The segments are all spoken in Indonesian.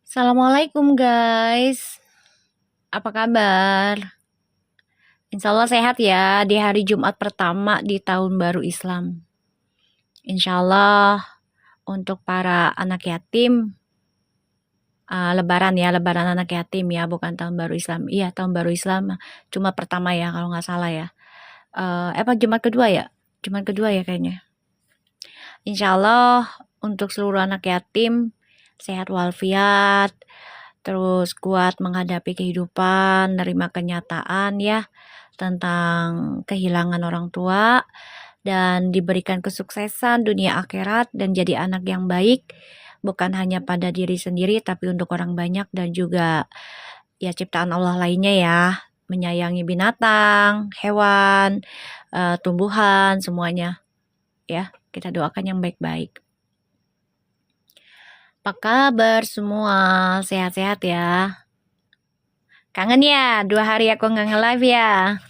Assalamualaikum guys, apa kabar? Insya Allah sehat ya di hari Jumat pertama di tahun baru Islam. Insya Allah untuk para anak yatim, lebaran anak yatim ya, bukan tahun baru Islam. Iya, tahun baru Islam, cuma pertama ya kalau nggak salah ya. Jumat kedua ya? Jumat kedua ya kayaknya. Insya Allah untuk seluruh anak yatim, sehat walafiat, terus kuat menghadapi kehidupan, nerima kenyataan ya, tentang kehilangan orang tua, dan diberikan kesuksesan dunia akhirat dan jadi anak yang baik, bukan hanya pada diri sendiri tapi untuk orang banyak dan juga ya ciptaan Allah lainnya ya, menyayangi binatang, hewan, tumbuhan, semuanya ya. Kita doakan yang baik-baik. Apa kabar semua? Sehat-sehat ya? Kangen ya? 2 hari aku nggak nge-live ya?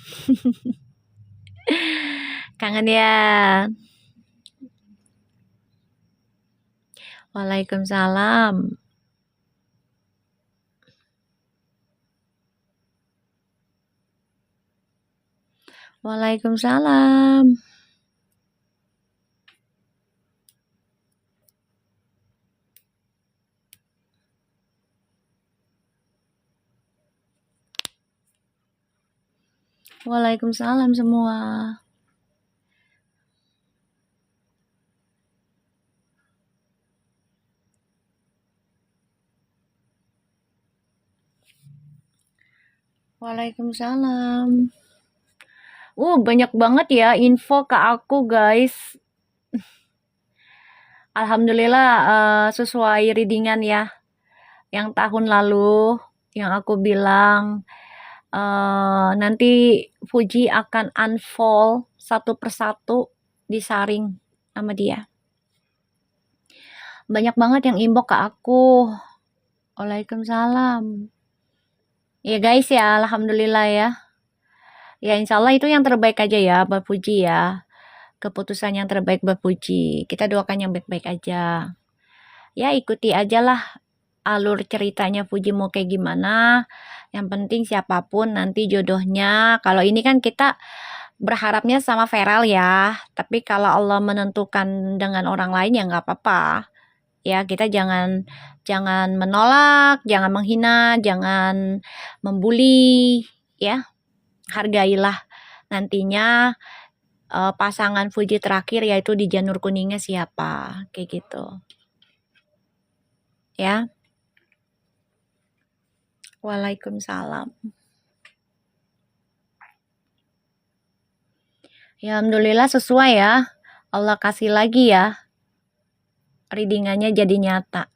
Kangen ya? Waalaikumsalam. Waalaikumsalam. Waalaikumsalam semua. Waalaikumsalam. Banyak banget ya info ke aku guys. Alhamdulillah sesuai readingan ya. Yang tahun lalu yang aku bilang nanti Fuji akan unfold satu persatu disaring sama dia. Banyak banget yang inbox ke aku. Waalaikumsalam. Ya guys ya, alhamdulillah ya. Ya insya Allah itu yang terbaik aja ya buat Fuji ya. Keputusan yang terbaik buat Fuji. Kita doakan yang baik-baik aja. Ya ikuti aja lah alur ceritanya Fuji mau kayak gimana. Yang penting siapapun nanti jodohnya. Kalau ini kan kita berharapnya sama Feral ya. Tapi kalau Allah menentukan dengan orang lain ya nggak apa-apa. Ya kita jangan menolak, jangan menghina, jangan membuli ya. Hargailah nantinya pasangan Fuji terakhir yaitu di janur kuningnya siapa, kayak gitu ya. Waalaikumsalam. Ya alhamdulillah sesuai ya, Allah kasih lagi ya readingannya jadi nyata.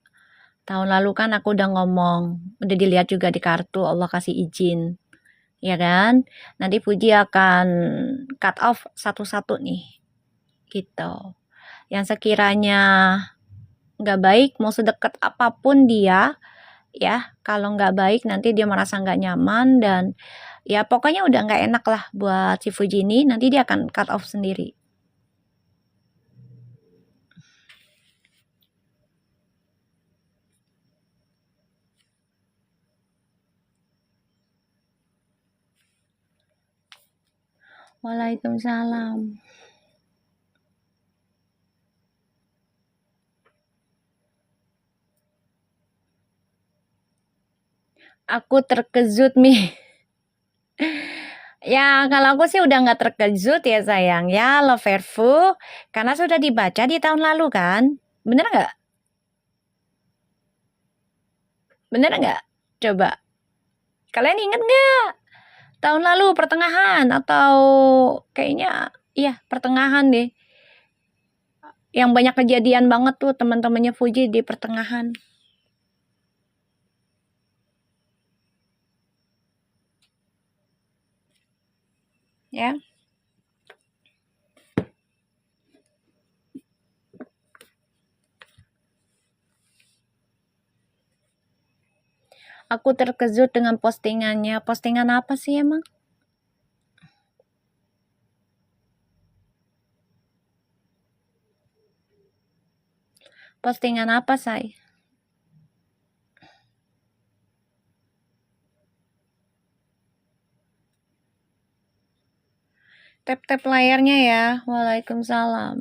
Tahun lalu kan aku udah ngomong, udah dilihat juga di kartu, Allah kasih izin ya kan. Nanti Fuji akan cut off satu-satu nih gitu. Yang sekiranya nggak baik, mau sedekat apapun dia ya, kalau nggak baik nanti dia merasa nggak nyaman dan ya pokoknya udah nggak enak lah buat si Fuji ini, nanti dia akan cut off sendiri. Waalaikumsalam. Aku terkejut nih. Ya kalau aku sih udah nggak terkejut ya sayang ya, Loverfu, karena sudah dibaca di tahun lalu kan, bener nggak? Bener nggak? Coba kalian inget nggak? Tahun lalu pertengahan atau kayaknya iya pertengahan deh. Yang banyak kejadian banget tuh teman-temannya Fuji di pertengahan. Ya. Aku terkejut dengan postingannya. Postingan apa sih emang? Postingan apa, say? Tap-tap layarnya ya. Waalaikumsalam.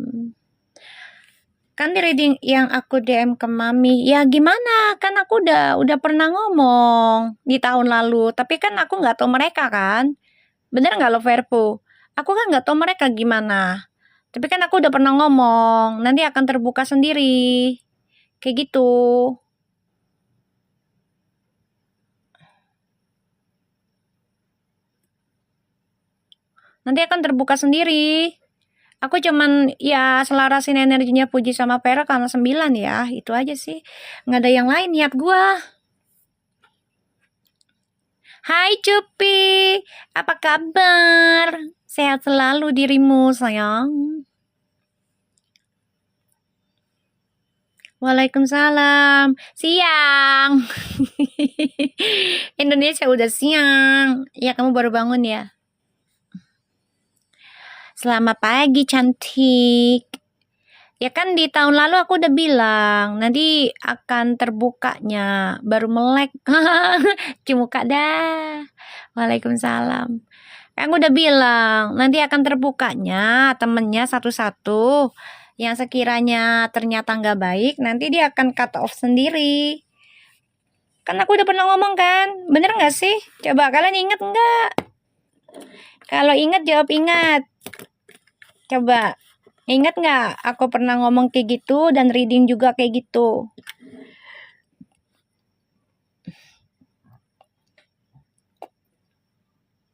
Kan di reading yang aku DM ke Mami, ya gimana? Kan aku udah pernah ngomong di tahun lalu, tapi kan aku nggak tahu mereka kan. Bener nggak lo Verpu? Aku kan nggak tahu mereka gimana. Tapi kan aku udah pernah ngomong, nanti akan terbuka sendiri. Kayak gitu. Nanti akan terbuka sendiri. Aku cuman ya selarasin energinya Puji sama Vera karena 9 ya. Itu aja sih. Nggak ada yang lain niat gua. Hai Cupi, apa kabar? Sehat selalu dirimu sayang. Waalaikumsalam. Siang. Indonesia udah siang. Ya kamu baru bangun ya. Selamat pagi cantik. Ya kan di tahun lalu aku udah bilang nanti akan terbukanya baru melek. Cimuka dah. Waalaikumsalam. Kan aku udah bilang nanti akan terbukanya temennya satu-satu. Yang sekiranya ternyata nggak baik, nanti dia akan cut off sendiri. Kan aku udah pernah ngomong kan, bener nggak sih? Coba kalian inget nggak? Kalau inget jawab ingat. Coba, ingat nggak? Aku pernah ngomong kayak gitu dan reading juga kayak gitu.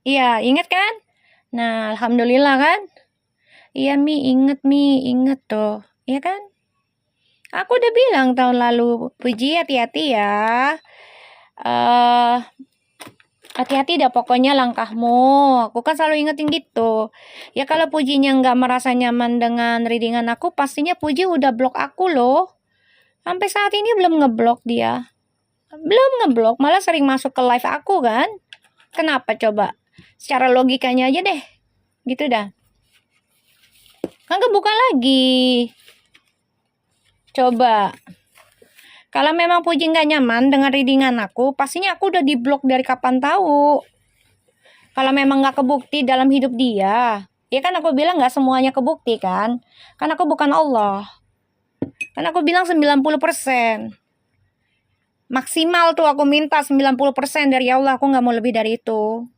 Iya, ingat kan? Nah, alhamdulillah kan? Iya, inget tuh. Iya kan? Aku udah bilang tahun lalu, Puji hati-hati ya. Hati-hati dah pokoknya langkahmu. Aku kan selalu ingetin gitu. Ya kalau Pujinya nggak merasa nyaman dengan readingan aku, pastinya Puji udah blok aku loh. Sampai saat ini belum ngeblok dia. Belum ngeblok, malah sering masuk ke live aku kan. Kenapa coba? Secara logikanya aja deh. Gitu dah. Kan kebuka lagi. Coba. Kalau memang Puji nggak nyaman dengan readingan aku, pastinya aku udah diblok dari kapan tahu. Kalau memang nggak kebukti dalam hidup dia, ya kan aku bilang nggak semuanya kebukti kan. Kan aku bukan Allah. Kan aku bilang 90%. Maksimal tuh aku minta 90% dari Allah, aku nggak mau lebih dari itu.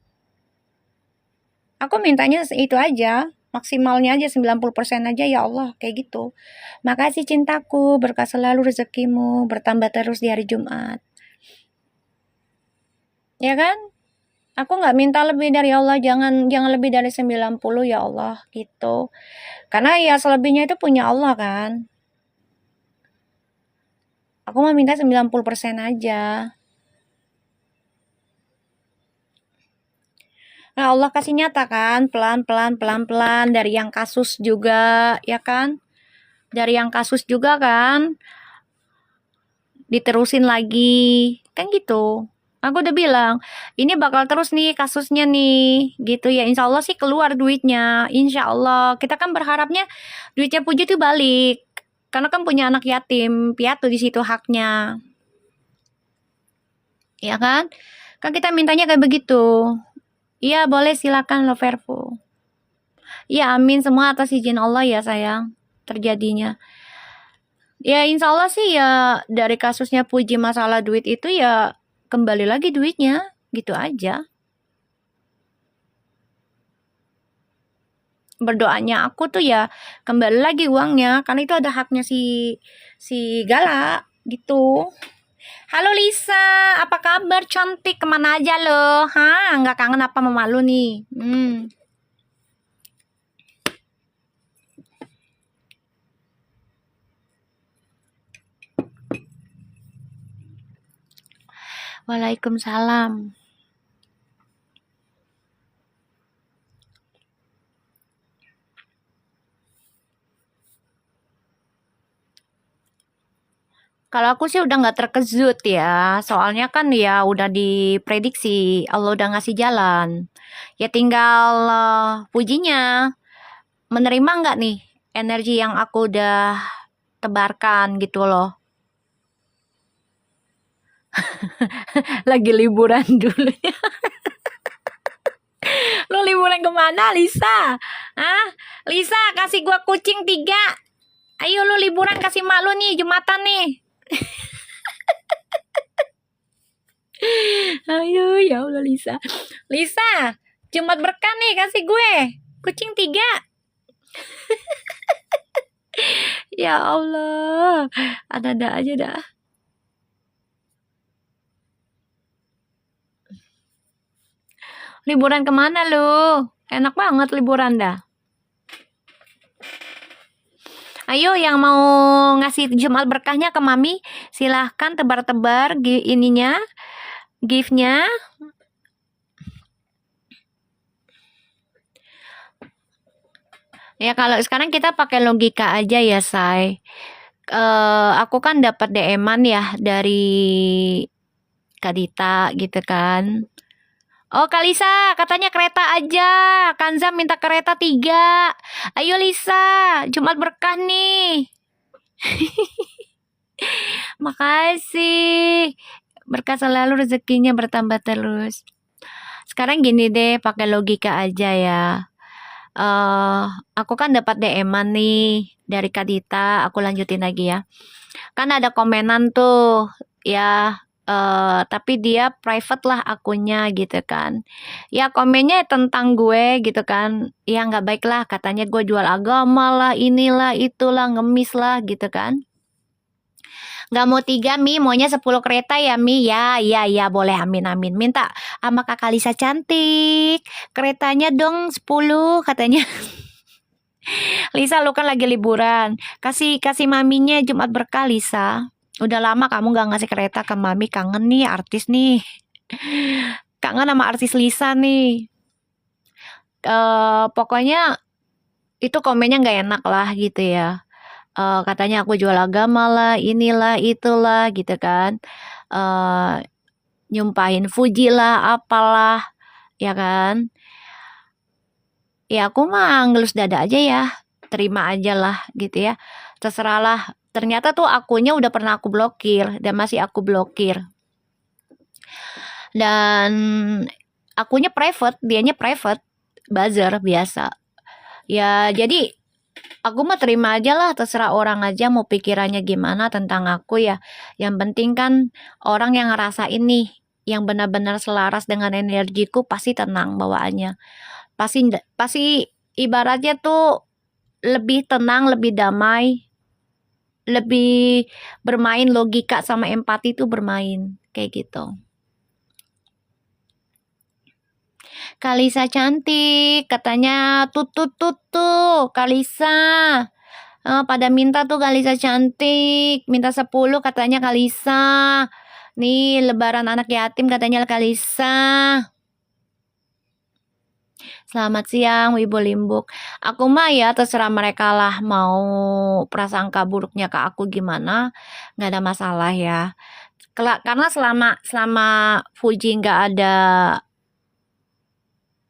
Aku mintanya itu aja, maksimalnya aja 90% aja ya Allah, kayak gitu. Makasih cintaku, berkah selalu rezekimu, bertambah terus di hari Jumat. Ya kan? Aku nggak minta lebih dari Allah, jangan lebih dari 90 ya Allah, gitu. Karena ya selebihnya itu punya Allah kan. Aku mau minta 90% aja. Nah, Allah kasih nyata kan, pelan-pelan dari yang kasus juga, ya kan? Dari yang kasus juga kan, diterusin lagi, kan gitu. Aku udah bilang, ini bakal terus nih kasusnya nih, gitu ya. Insya Allah sih keluar duitnya, insya Allah. Kita kan berharapnya duitnya Puji tuh balik, karena kan punya anak yatim, piatu di situ haknya, ya kan? Kan kita mintanya kayak begitu. Iya boleh silakan Loverful. Iya amin semua atas izin Allah ya sayang terjadinya. Ya insya Allah sih ya dari kasusnya Puji masalah duit itu ya kembali lagi duitnya gitu aja. Berdoanya aku tuh ya kembali lagi uangnya karena itu ada haknya si Gala gitu. Halo Lisa, apa kabar cantik? Kemana aja lo? Hah, nggak kangen apa sama lu nih? Waalaikumsalam. Kalau aku sih udah nggak terkejut ya, soalnya kan ya udah diprediksi, Allah udah ngasih jalan. Ya tinggal Pujinya menerima nggak nih energi yang aku udah tebarkan gitu loh. Lagi liburan dulu ya. Lo liburan kemana, Lisa? Hah? Lisa, kasih gua kucing 3. Ayo lu liburan, kasih mak lu nih, Jumatan nih. Ayo, ya Allah Lisa. Lisa, Jumat berkah nih, kasih gue kucing 3. Ya Allah, ada-ada aja dah. Liburan kemana lu? Enak banget liburan dah. Ayo yang mau ngasih Jumat berkahnya ke Mami, silahkan tebar-tebar ininya, gift-nya. Ya kalau sekarang kita pakai logika aja ya, Say. Aku kan dapat DM-an ya dari Kadita gitu kan. Oh, Kalisa, katanya kereta aja. Kanza minta kereta 3. Ayo Lisa, Jumat berkah nih. Makasih. Berkah selalu, rezekinya bertambah terus. Sekarang gini deh, pakai logika aja ya. Aku kan dapat DM-an nih dari Kadita, aku lanjutin lagi ya. Kan ada komenan tuh ya, tapi dia private lah akunnya gitu kan. Ya komennya tentang gue gitu kan. Ya nggak baik lah, katanya gue jual agama lah, inilah, itulah, ngemis lah gitu kan. Nggak mau 3 Mi, maunya 10 kereta ya Mi. Ya boleh, amin. Minta sama Kakak Lisa cantik, keretanya dong 10 katanya. Lisa, lu kan lagi liburan, kasih maminya Jumat berkah Lisa. Udah lama kamu gak ngasih kereta ke mami, kangen nih artis nih. Kangen sama artis Lisa nih. Pokoknya itu komennya nggak enak lah gitu ya. Katanya aku jual agama lah, inilah, itulah gitu kan. Nyumpahin Fuji lah, apalah, ya kan. Ya aku mah ngelus dada aja ya, terima aja lah gitu ya. Terserah lah. Ternyata tuh akunnya udah pernah aku blokir dan masih aku blokir. Dan akunnya private, dianya private, buzzer biasa. Ya jadi aku mah terima aja lah, terserah orang aja mau pikirannya gimana tentang aku ya. Yang penting kan orang yang ngerasain nih, yang benar-benar selaras dengan energiku pasti tenang bawaannya. Pasti ibaratnya tuh lebih tenang, lebih damai, lebih bermain logika sama empati tuh bermain kayak gitu. Kalisa cantik, katanya tuh Kalisa. Pada minta tuh Kalisa cantik, minta 10 katanya Kalisa. Nih lebaran anak yatim katanya Kalisa. Selamat siang Wibo Limbuk. Aku mah ya terserah mereka lah mau prasangka buruknya ke aku gimana, nggak ada masalah ya. Karena selama Fuji nggak ada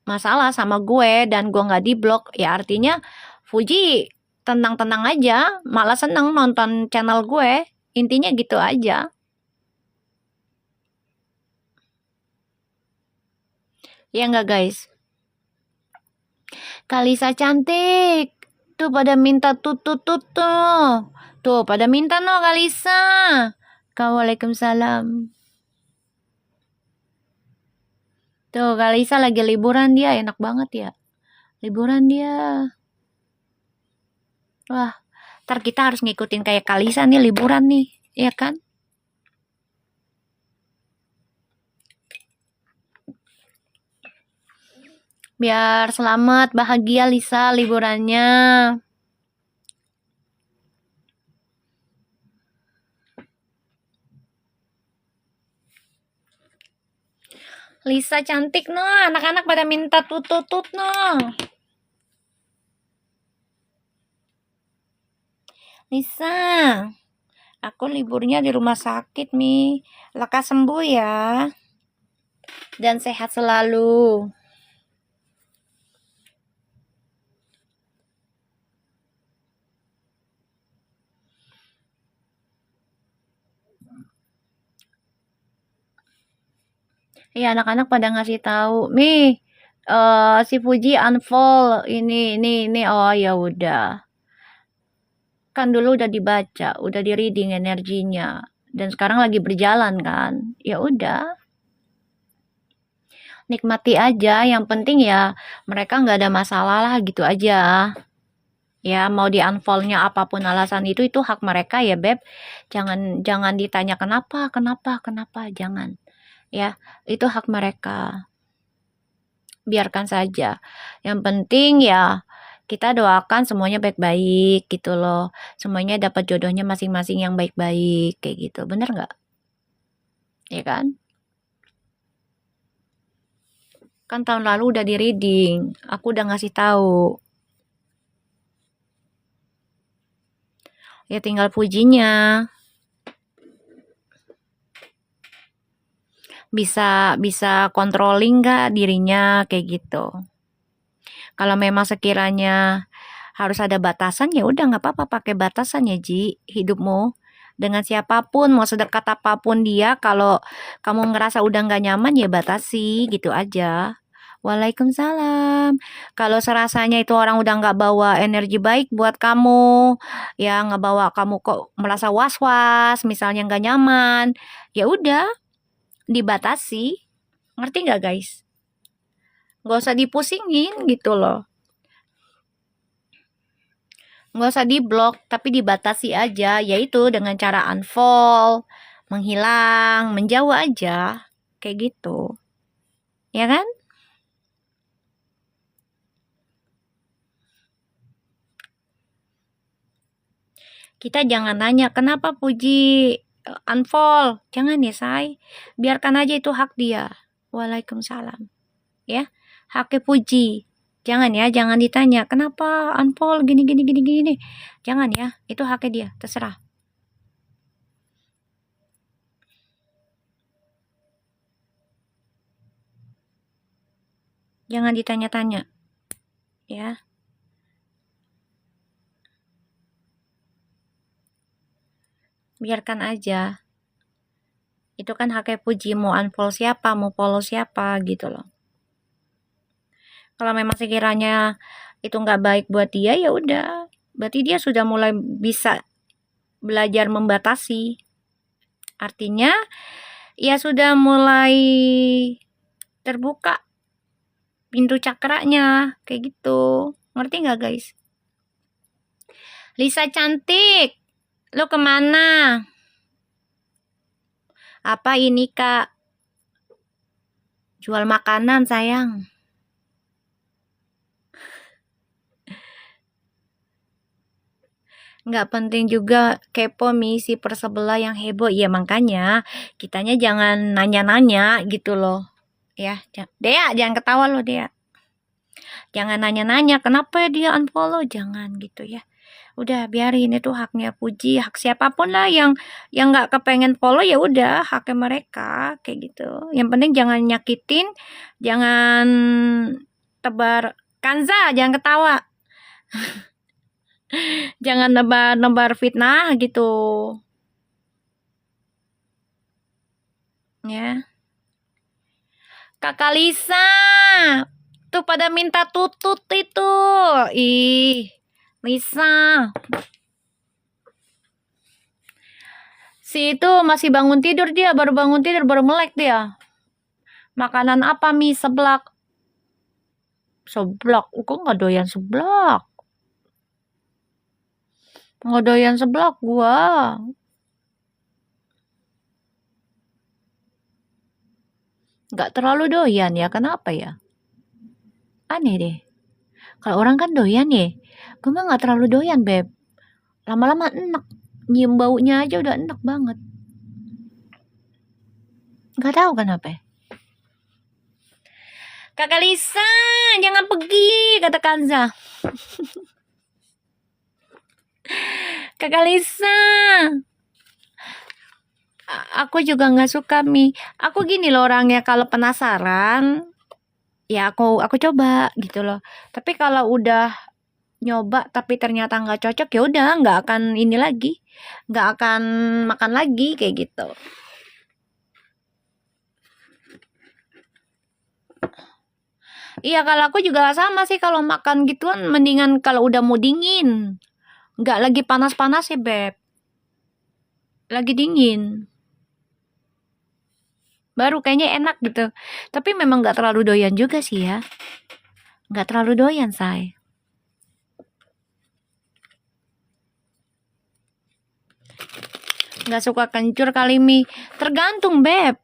masalah sama gue dan gue nggak diblok, ya artinya Fuji tenang-tenang aja, malah seneng nonton channel gue. Intinya gitu aja. Ya nggak guys? Kalisa cantik. Tuh pada minta tuh. Tuh pada minta no Kalisa. Waalaikumsalam. Tuh Kalisa lagi liburan dia, enak banget ya. Liburan dia. Wah, ntar kita harus ngikutin kayak Kalisa nih liburan nih, ya kan? Biar selamat, bahagia Lisa liburannya. Lisa cantik no, anak-anak pada minta tutut no. Lisa, aku liburnya di rumah sakit Mi. Lekas sembuh ya. Dan sehat selalu. Iya anak-anak pada ngasih tahu, Mi, Si Fuji unfollow ini. Oh ya udah. Kan dulu udah dibaca, udah di reading energinya, dan sekarang lagi berjalan kan. Ya udah, nikmati aja. Yang penting ya mereka nggak ada masalah lah gitu aja. Ya mau di unfollow-nya apapun alasan itu hak mereka ya Beb. Jangan ditanya kenapa, jangan. Ya, itu hak mereka. Biarkan saja. Yang penting ya kita doakan semuanya baik-baik gitu loh. Semuanya dapat jodohnya masing-masing yang baik-baik kayak gitu. Bener nggak? Ya kan? Kan tahun lalu udah di reading. Aku udah ngasih tahu. Ya tinggal pujinya. Bisa controlling nggak dirinya kayak gitu. Kalau memang sekiranya harus ada batasan ya udah nggak apa-apa pakai batasan ya Ji, hidupmu dengan siapapun mau sedekat apapun dia, kalau kamu ngerasa udah nggak nyaman ya batasi gitu aja. Waalaikumsalam. Kalau serasanya itu orang udah nggak bawa energi baik buat kamu, ya nggak bawa kamu kok merasa was-was, misalnya nggak nyaman, ya udah dibatasi. Ngerti nggak guys? Nggak usah dipusingin gitu loh. Nggak usah diblok, tapi dibatasi aja, yaitu dengan cara unfollow, menghilang, menjauh aja, kayak gitu. Ya kan? Kita jangan nanya, kenapa Puji unfollow? Jangan ya, say. Biarkan aja itu hak dia. Waalaikumsalam. Ya, haknya Puji. Jangan ya, jangan ditanya, kenapa unfollow gini. Jangan ya, itu haknya dia, terserah. Jangan ditanya-tanya. Ya. Biarkan aja. Itu kan haknya Puji, mau unfollow siapa, mau follow siapa gitu loh. Kalau memang sekiranya itu nggak baik buat dia ya udah, berarti dia sudah mulai bisa belajar membatasi. Artinya ya sudah mulai terbuka pintu cakranya kayak gitu. Ngerti nggak guys? Lisa cantik, lo kemana? Apa ini kak? Jual makanan sayang. Nggak penting juga kepo misi persebelah yang heboh. Ya makanya kitanya jangan nanya-nanya gitu loh. Ya, Dea jangan ketawa loh Dea. Jangan nanya-nanya kenapa dia unfollow, jangan gitu ya. Udah biarin, itu haknya Puji, hak siapapun lah yang nggak kepengen follow ya udah haknya mereka kayak gitu. Yang penting jangan nyakitin, jangan tebar. Kanza jangan ketawa. Jangan nebar fitnah gitu. Ya. Kakak Lisa, tuh pada minta tutut itu. Ih, Lisa. Si itu masih bangun tidur dia, baru bangun tidur, baru melek dia. Makanan apa mie seblak? Seblak, kok nggak doyan seblak? Nggak doyan seblak gua. Nggak terlalu doyan ya, kenapa ya? Aneh deh. Kalau orang kan doyan ya. Gue mah nggak terlalu doyan, Beb. Lama-lama enak. Nyium baunya aja udah enak banget. Nggak tahu kenapa. Kakak Lisa, jangan pergi, kata Kanza. Kakak Lisa, aku juga nggak suka mie. Aku gini loh orangnya, kalau penasaran, ya aku coba gitu loh. Tapi kalau udah nyoba tapi ternyata nggak cocok ya udah nggak akan ini lagi, nggak akan makan lagi kayak gitu. Iya, kalau aku juga sama sih kalau makan gituan mendingan kalau udah mau dingin. Nggak lagi panas-panas ya, Beb. Lagi dingin. Baru kayaknya enak gitu. Tapi memang nggak terlalu doyan juga sih ya. Nggak terlalu doyan, say. Nggak suka kencur kali mie. Tergantung, Beb.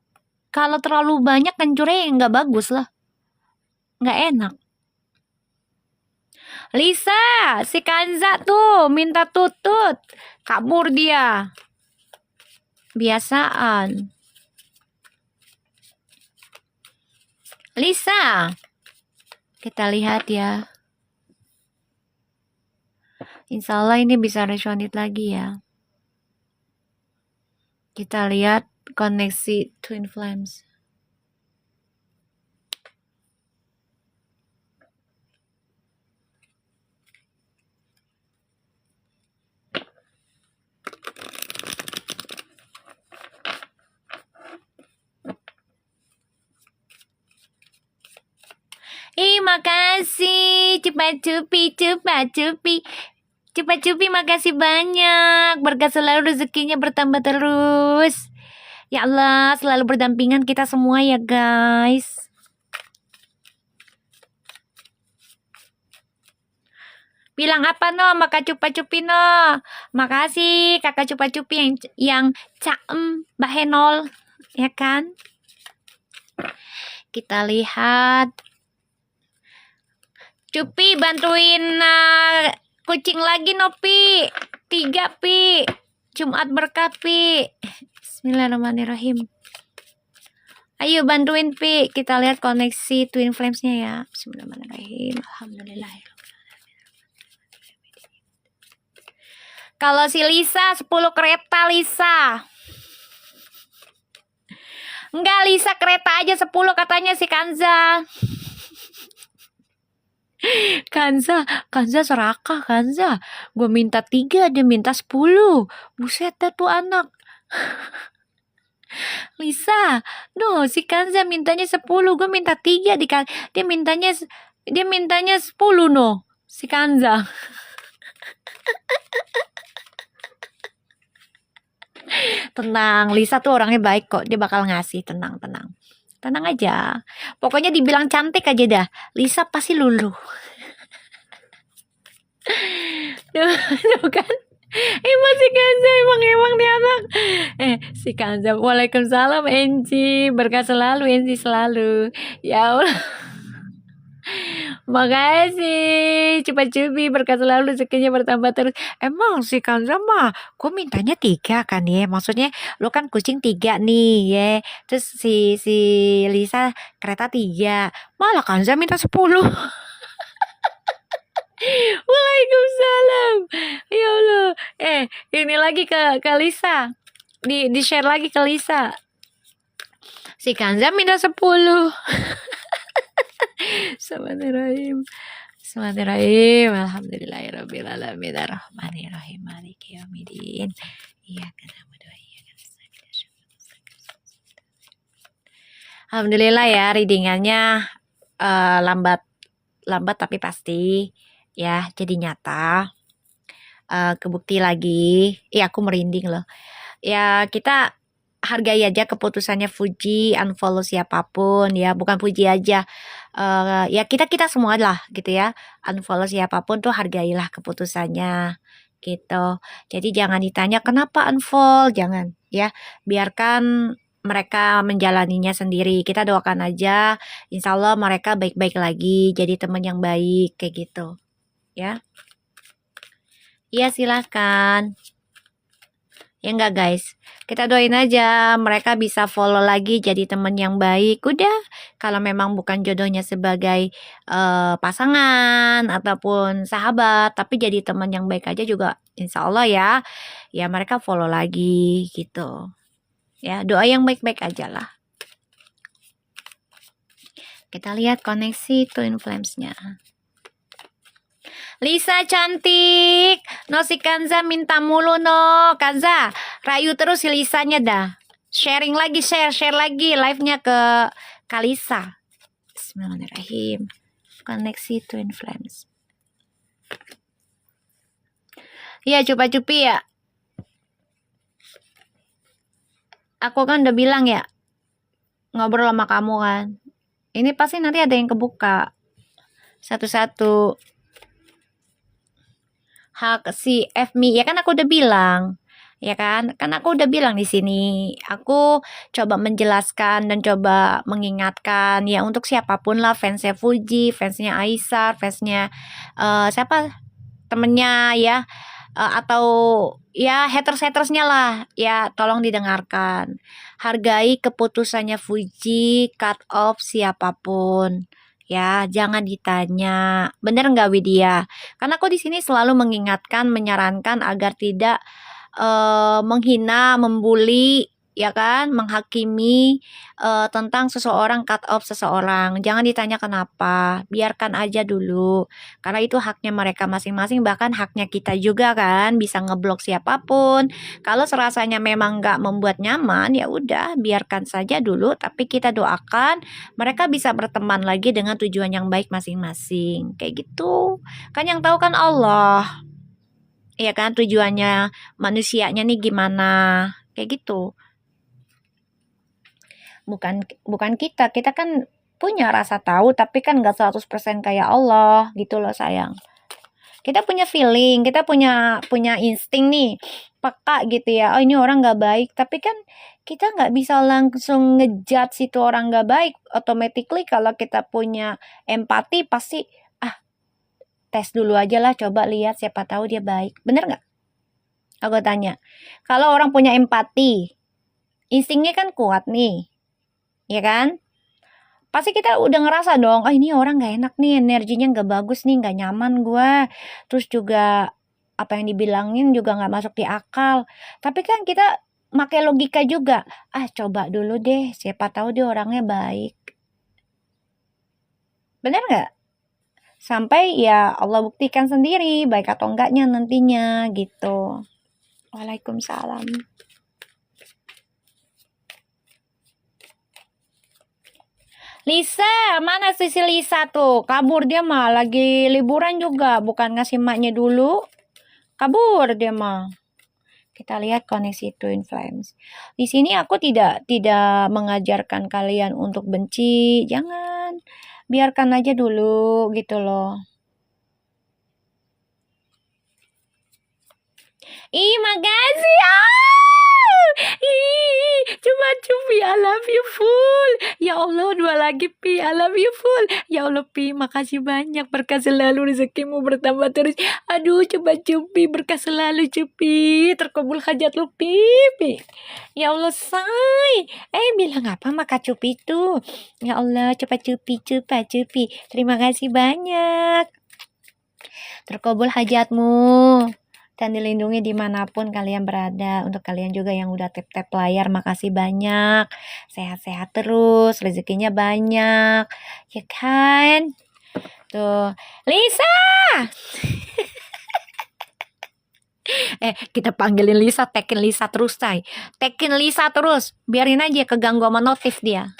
Kalau terlalu banyak kencurnya nggak bagus lah. Nggak enak. Lisa, si Kanza tuh minta tutut. Kabur dia. Biasaan. Lisa. Kita lihat ya. Insya Allah ini bisa resonate lagi ya. Kita lihat koneksi Twin Flames. Makasih. Cepat cupi. Cepat cupi, makasih banyak. Berkah selalu, rezekinya bertambah terus. Ya Allah, selalu berdampingan kita semua ya guys. Bilang apa no, maka cupa-cupi no. Makasih kakak cupa-cupi yang caem, Mbak Henol. Ya kan? Kita lihat. Cupi bantuin kucing lagi no, Pi. 3, Pi. Jumat berkat, Pi. Bismillahirrahmanirrahim. Ayo bantuin, Pi. Kita lihat koneksi Twin Flames-nya ya. Bismillahirrahmanirrahim. Alhamdulillah. Kalau si Lisa 10 kereta, Lisa. Enggak, Lisa kereta aja 10 katanya si Kanza. Kanza serakah, Kanza. Gue minta 3, dia minta 10. Buset dah tuh anak. Lisa, no, si Kanza mintanya 10, gue minta 3. Dia mintanya 10 no, si Kanza. Tenang, Lisa tuh orangnya baik kok. Dia bakal ngasih, tenang. Tenang aja. Pokoknya dibilang cantik aja dah. Lisa pasti luluh. Tuh kan? Emang si Kanza, emang dia anak. Si Kanza, waalaikumsalam Enci. Berkah selalu, Enci selalu. Ya Allah. Makasih. Cepat cubi, berkah selalu, rezekinya bertambah terus. Emang si Kanza mah, gue mintanya 3 kan ya. Maksudnya lu kan kucing 3 nih ya. Terus si Lisa kereta 3. Malah Kanza minta 10. Waalaikumsalam. Ya Allah. Ini lagi ke Lisa. Di share lagi ke Lisa. Si Kanza minta 10. Bismillahirrahmanirrahim. Alhamdulillahirabbil alamin arrahmanirrahim maliki yaumiddin. Iyyaka na'budu wa iyyaka nasta'in. Alhamdulillah ya, readingannya lambat tapi pasti ya, jadi nyata. Kebukti lagi. Aku merinding loh. Ya, kita hargai aja keputusannya Fuji, unfollow siapapun ya, bukan Fuji aja. Ya kita semua lah gitu ya. Unfollow siapapun tuh hargailah keputusannya gitu. Jadi jangan ditanya kenapa unfollow, jangan ya. Biarkan mereka menjalaninya sendiri. Kita doakan aja, insya Allah mereka baik-baik lagi, jadi teman yang baik kayak gitu ya. Iya silahkan. Ya enggak guys, kita doain aja mereka bisa follow lagi jadi teman yang baik. Udah, kalau memang bukan jodohnya sebagai pasangan ataupun sahabat, tapi jadi teman yang baik aja juga insya Allah ya. Ya mereka follow lagi gitu. Ya doa yang baik-baik aja lah. Kita lihat koneksi Twin Flames-nya. Lisa cantik. No, si Kanza minta mulu no. Kanza, rayu terus si Lisanya dah. Share lagi live-nya ke Kalisa. Bismillahirrahmanirrahim. Koneksi Twin Flames. Iya, cupa-cupi ya. Aku kan udah bilang ya, ngobrol sama kamu kan. Ini pasti nanti ada yang kebuka. Satu-satu. Hak si FMI, ya kan aku udah bilang. Ya kan aku udah bilang di sini. Aku coba menjelaskan dan coba mengingatkan ya untuk siapapun lah, fansnya Fuji, fansnya Aisar, fansnya siapa temennya ya, atau ya haters-hatersnya lah, ya tolong didengarkan. Hargai keputusannya Fuji, cut off siapapun. Ya, jangan ditanya. Bener nggak Widya? Karena aku di sini selalu mengingatkan, menyarankan agar tidak menghina, membuli, ya kan, menghakimi tentang seseorang, cut off seseorang. Jangan ditanya kenapa, biarkan aja dulu. Karena itu haknya mereka masing-masing, bahkan haknya kita juga kan, bisa ngeblok siapapun. Kalau serasanya memang nggak membuat nyaman, ya udah, biarkan saja dulu. Tapi kita doakan mereka bisa berteman lagi dengan tujuan yang baik masing-masing. Kayak gitu. Kan yang tahu kan Allah. Ya kan, tujuannya manusianya nih gimana, kayak gitu. Bukan kita kan punya rasa tahu, tapi kan nggak 100% kayak Allah gitu loh sayang. Kita punya feeling, kita punya insting nih, peka gitu ya. Oh ini orang nggak baik, tapi kan kita nggak bisa langsung ngejudge itu orang nggak baik. Automatically kalau kita punya empati pasti tes dulu aja lah, coba lihat siapa tahu dia baik. Bener nggak? Aku tanya. Kalau orang punya empati, instingnya kan kuat nih, ya kan? Pasti kita udah ngerasa dong, oh ini orang gak enak nih, energinya gak bagus nih, gak nyaman gue. Terus juga apa yang dibilangin juga gak masuk di akal. Tapi kan kita pakai logika juga. Coba dulu deh, siapa tahu dia orangnya baik. Bener gak? Sampai ya Allah buktikan sendiri, baik atau enggaknya nantinya gitu. Waalaikumsalam. Lisa, mana sih si Lisa tuh? Kabur dia mah, lagi liburan juga, bukan ngasih maknya dulu. Kabur dia mah. Kita lihat koneksi Twin Flames. Di sini aku tidak mengajarkan kalian untuk benci, jangan. Biarkan aja dulu gitu loh. Ih, makasih. Cuma Pi, I love you full. Ya Allah, 2 lagi Pi, I love you full. Ya Allah Pi, makasih banyak, berkah selalu, rezekimu bertambah terus. Aduh, coba Cupi, berkah selalu Cupi, terkabul hajat lu Pi. Ya Allah say, bilang apa maka Cupi tuh? Ya Allah, coba Cupi. Terima kasih banyak. Terkabul hajatmu dan dilindungi dimanapun kalian berada. Untuk kalian juga yang udah tap layar, makasih banyak. Sehat-sehat terus, rezekinya banyak, ya kan? Tuh, Lisa. Kita panggilin Lisa, tekin Lisa terus, say. Tekin Lisa terus, biarin aja keganggu sama notif dia.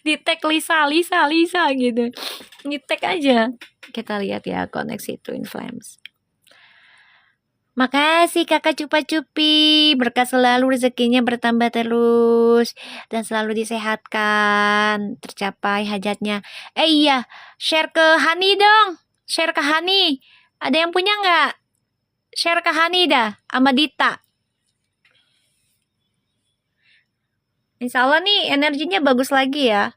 Di tag Lisa gitu. Di tag aja. Kita lihat ya koneksi Twin Flames. Makasih kakak cupa-cupi, berkah selalu, rezekinya bertambah terus dan selalu disehatkan, tercapai hajatnya. Iya, share ke Hani dong, share ke Hani. Ada yang punya nggak? Share ke Hani dah, sama Dita. Insya Allah nih energinya bagus lagi ya.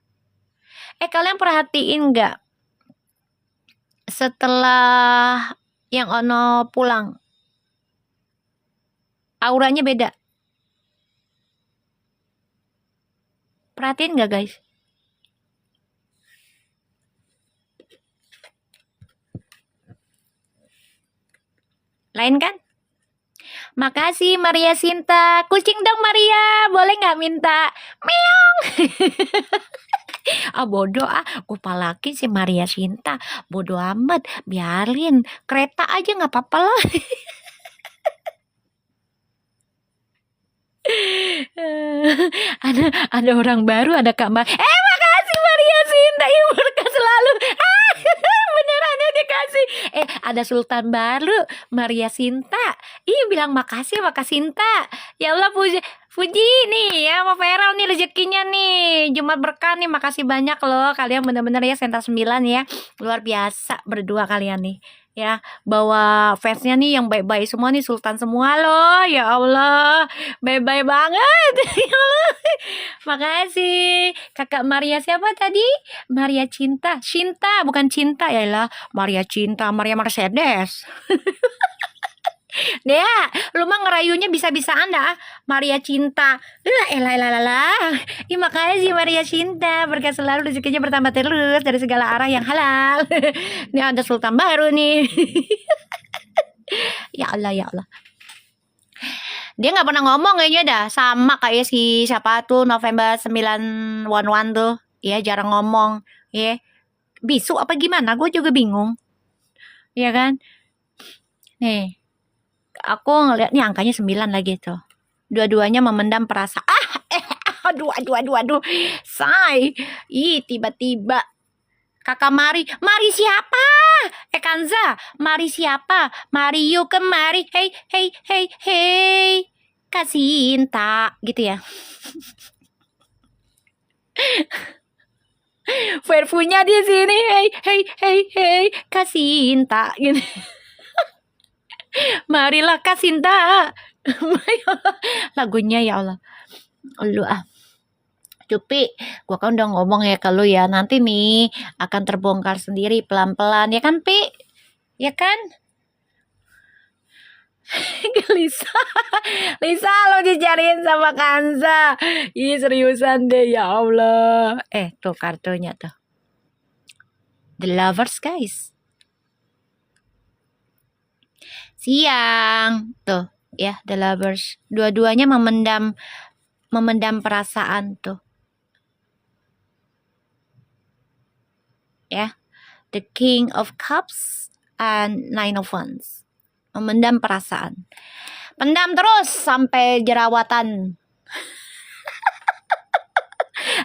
Kalian perhatiin nggak? Setelah yang Ono pulang, auranya beda. Perhatiin nggak guys? Lain kan? Makasih Maria Sinta. Kucing dong Maria, boleh nggak minta? Meong. Bodoh gue palakin si Maria Sinta. Bodoh amat, biarin. Kereta aja nggak apa-apa lah. ada orang baru, ada Kak Makasih Maria ada sultan baru, Maria Sinta. Ih, bilang makasih Sinta. Ya Allah, puji nih ya, Pak Feral nih rezekinya nih. Jumat berkah nih, makasih banyak loh. Kalian bener-bener ya Senta 9 ya. Luar biasa berdua kalian nih. Ya, bawa fansnya nih yang baik-baik semua nih, sultan semua loh. Ya Allah, baik-baik banget. Ya Allah. Makasih. Kakak Maria siapa tadi? Maria Cinta, bukan cinta ya lah. Maria Cinta, Maria Mercedes. Dea, lu mah ngerayunya bisa-bisaan dah. Maria Cinta. Elah, elah, elah, elah. Ih, makasih Maria Cinta. Berkat selalu rezekinya bertambah terus dari segala arah yang halal. Ini ada sultan baru nih. Ya Allah, ya Allah. Dia nggak pernah ngomong kayaknya dah. Sama kayak si siapa tuh November 911 tuh. Ya, jarang ngomong. Ya. Bisu apa gimana? Gue juga bingung. Ya kan? Nih. Aku ngeliatnya angkanya 9 lagi tuh. Dua-duanya memendam perasaan. Aduh. Say. Ih, tiba-tiba. Kakak Mari siapa? Kanza, Mari siapa? Mario kemari. Hey. Kasinta, gitu ya. Verbunya di sini. Hey, Kasinta, gitu. Marilah Kasinta. Lagunya ya Allah. Lu Cupi, gua kan udah ngomong ya ke lu ya, nanti nih akan terbongkar sendiri pelan-pelan, ya kan, Pi? Ya kan? Lisa lo dicariin sama Kanza. Ih, seriusan deh, ya Allah. Tuh kartunya tuh. The Lovers, guys. Siang. Tuh, ya, The Lovers. Dua-duanya memendam perasaan tuh. Ya, The King of Cups and Nine of Wands. Memendam perasaan. Pendam terus sampai jerawatan.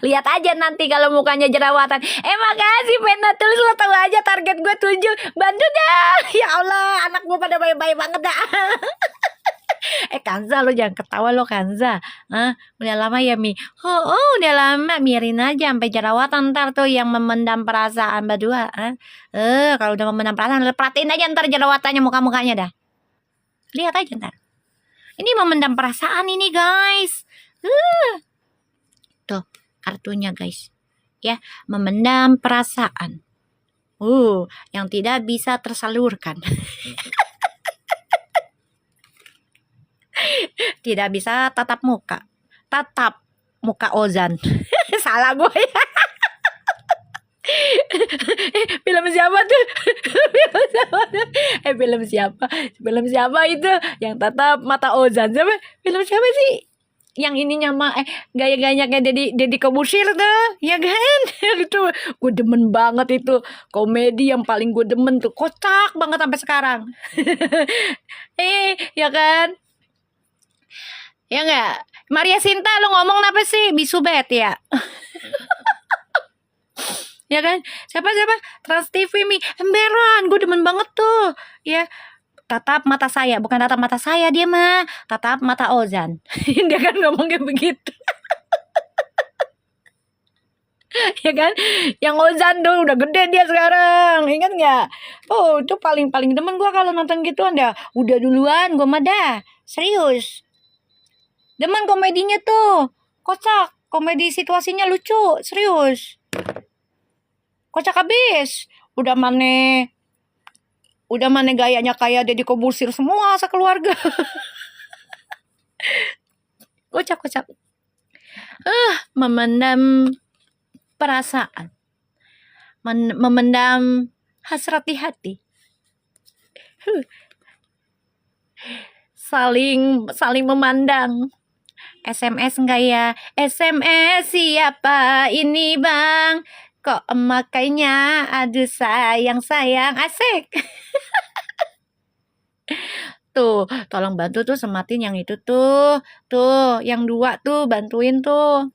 Lihat aja nanti kalau mukanya jerawatan. Makasih Pena tulis, lo tahu aja target gue 7. Bantu dah. Ya Allah, anak gue pada baik-baik banget dah. Kanza, lo jangan ketawa lo Kanza. Udah lama ya Mi? Udah lama, mirin aja sampai jerawatan ntar tuh yang memendam perasaan berdua. Kalau udah memendam perasaan, perhatiin aja ntar jerawatannya muka-mukanya dah. Lihat aja ntar. Ini memendam perasaan ini guys. Tuh kartunya guys. Ya, memendam perasaan. Yang tidak bisa tersalurkan. Tidak bisa tatap muka Ozan. Salah gue ya. Film siapa tuh? Film siapa itu yang tatap mata Ozan? Film siapa sih? Yang ininya mah gaya-gayanya kayak Deddy Kobusir tuh, ya kan? Itu gue demen banget itu. Komedi yang paling gue demen tuh. Kocak banget sampai sekarang. Ya kan? Ya enggak? Maria Sinta, lo ngomong apa sih? Bisu bet ya? Ya kan? Siapa? Trans TV Mi. Emberan, gue demen banget tuh. Ya, tatap mata saya. Bukan tatap mata saya dia mah. Tatap mata Ozan. Dia kan ngomong kayak begitu. Ya kan? Yang Ozan tuh udah gede dia sekarang. Ingat nggak? Itu paling demen gue kalau nonton gituan dah. Udah duluan gue mah dah. Serius. Demen komedinya tuh. Kocak. Komedi situasinya lucu. Serius. Kocak habis. Udah mana gayanya kayak Deddy Kobusir semua sekeluarga. Kocak. Memendam perasaan. Memendam hasrat di hati. Saling memandang. SMS enggak ya? SMS siapa ini bang? Kok makainya? Aduh sayang asik. Tuh, tolong bantu tuh sematin yang itu tuh. Tuh, yang 2 tuh bantuin tuh.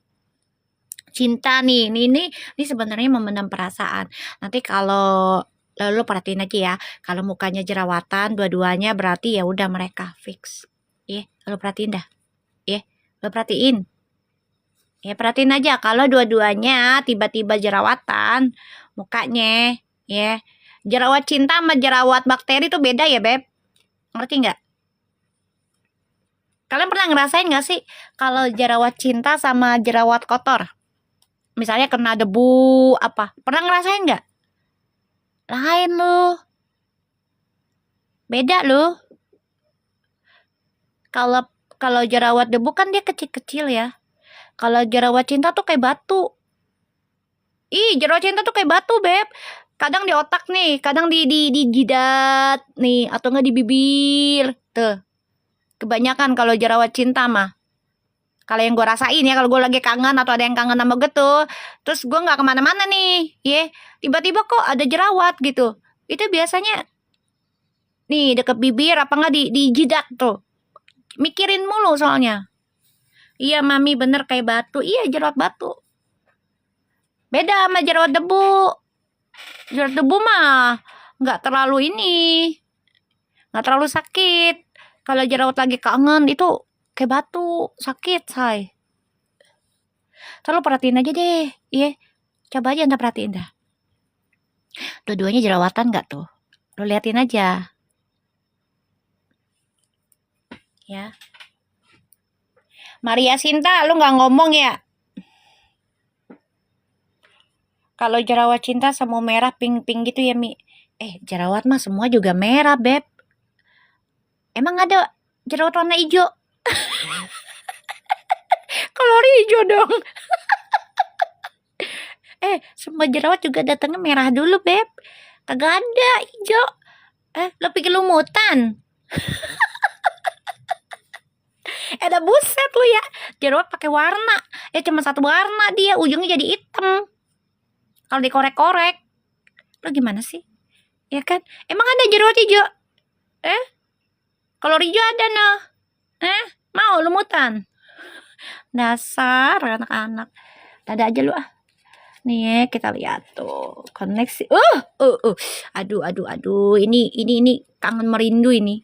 Cinta nih. Ini sebenarnya memendam perasaan. Nanti kalau Lalu perhatiin aja ya, kalau mukanya jerawatan dua-duanya berarti ya udah mereka fix. Lo perhatiin dah. Lo perhatiin. Perhatiin aja kalau dua-duanya tiba-tiba jerawatan mukanya, ya. Jerawat cinta sama jerawat bakteri tuh beda ya, Beb. Ngerti nggak? Kalian pernah ngerasain nggak sih kalau jerawat cinta sama jerawat kotor? Misalnya kena debu apa? Pernah ngerasain nggak? Lain loh. Beda loh. Kalau jerawat debu kan dia kecil-kecil ya. Kalau jerawat cinta tuh kayak batu. Jerawat cinta tuh kayak batu, Beb. Kadang di otak nih, kadang di jidat nih, atau enggak di bibir. Tuh. Kebanyakan kalau jerawat cinta mah. Kalau yang gue rasain ya, kalau gue lagi kangen atau ada yang kangen sama gue tuh, terus gue nggak kemana-mana nih, tiba-tiba kok ada jerawat gitu. Itu biasanya nih deket bibir apa nggak di jidat tuh. Mikirin mulu soalnya. Iya mami bener kayak batu. Iya jerawat batu. Beda sama jerawat debu. Jerawat debu mah nggak terlalu nggak terlalu sakit. Kalau jerawat lagi kangen itu kayak batu, sakit, say. Terus lo perhatiin aja deh, coba aja anda perhatiin dah. Dua-duanya jerawatan nggak tuh? Lo liatin aja. Ya. Maria Sinta, lo nggak ngomong ya? Kalau jerawat cinta sama merah pink-pink gitu ya, Mi. Jerawat mah semua juga merah, Beb. Emang ada jerawat warna hijau? Kolor hijau dong. Semua jerawat juga datangnya merah dulu, Beb. Kagak ada hijau. Lo pikir lumutan? Ada buset lu ya. Jerawat pakai warna. Cuma satu warna dia, ujungnya jadi hitam. Kalau dikorek-korek. Lo gimana sih? Ya kan? Emang ada jerawat hijau? Kolor hijau ada nah. Mau lumutan? Dasar anak-anak. Ada aja lu ah. Nih kita lihat tuh koneksi. Aduh. Ini kangen merindu ini.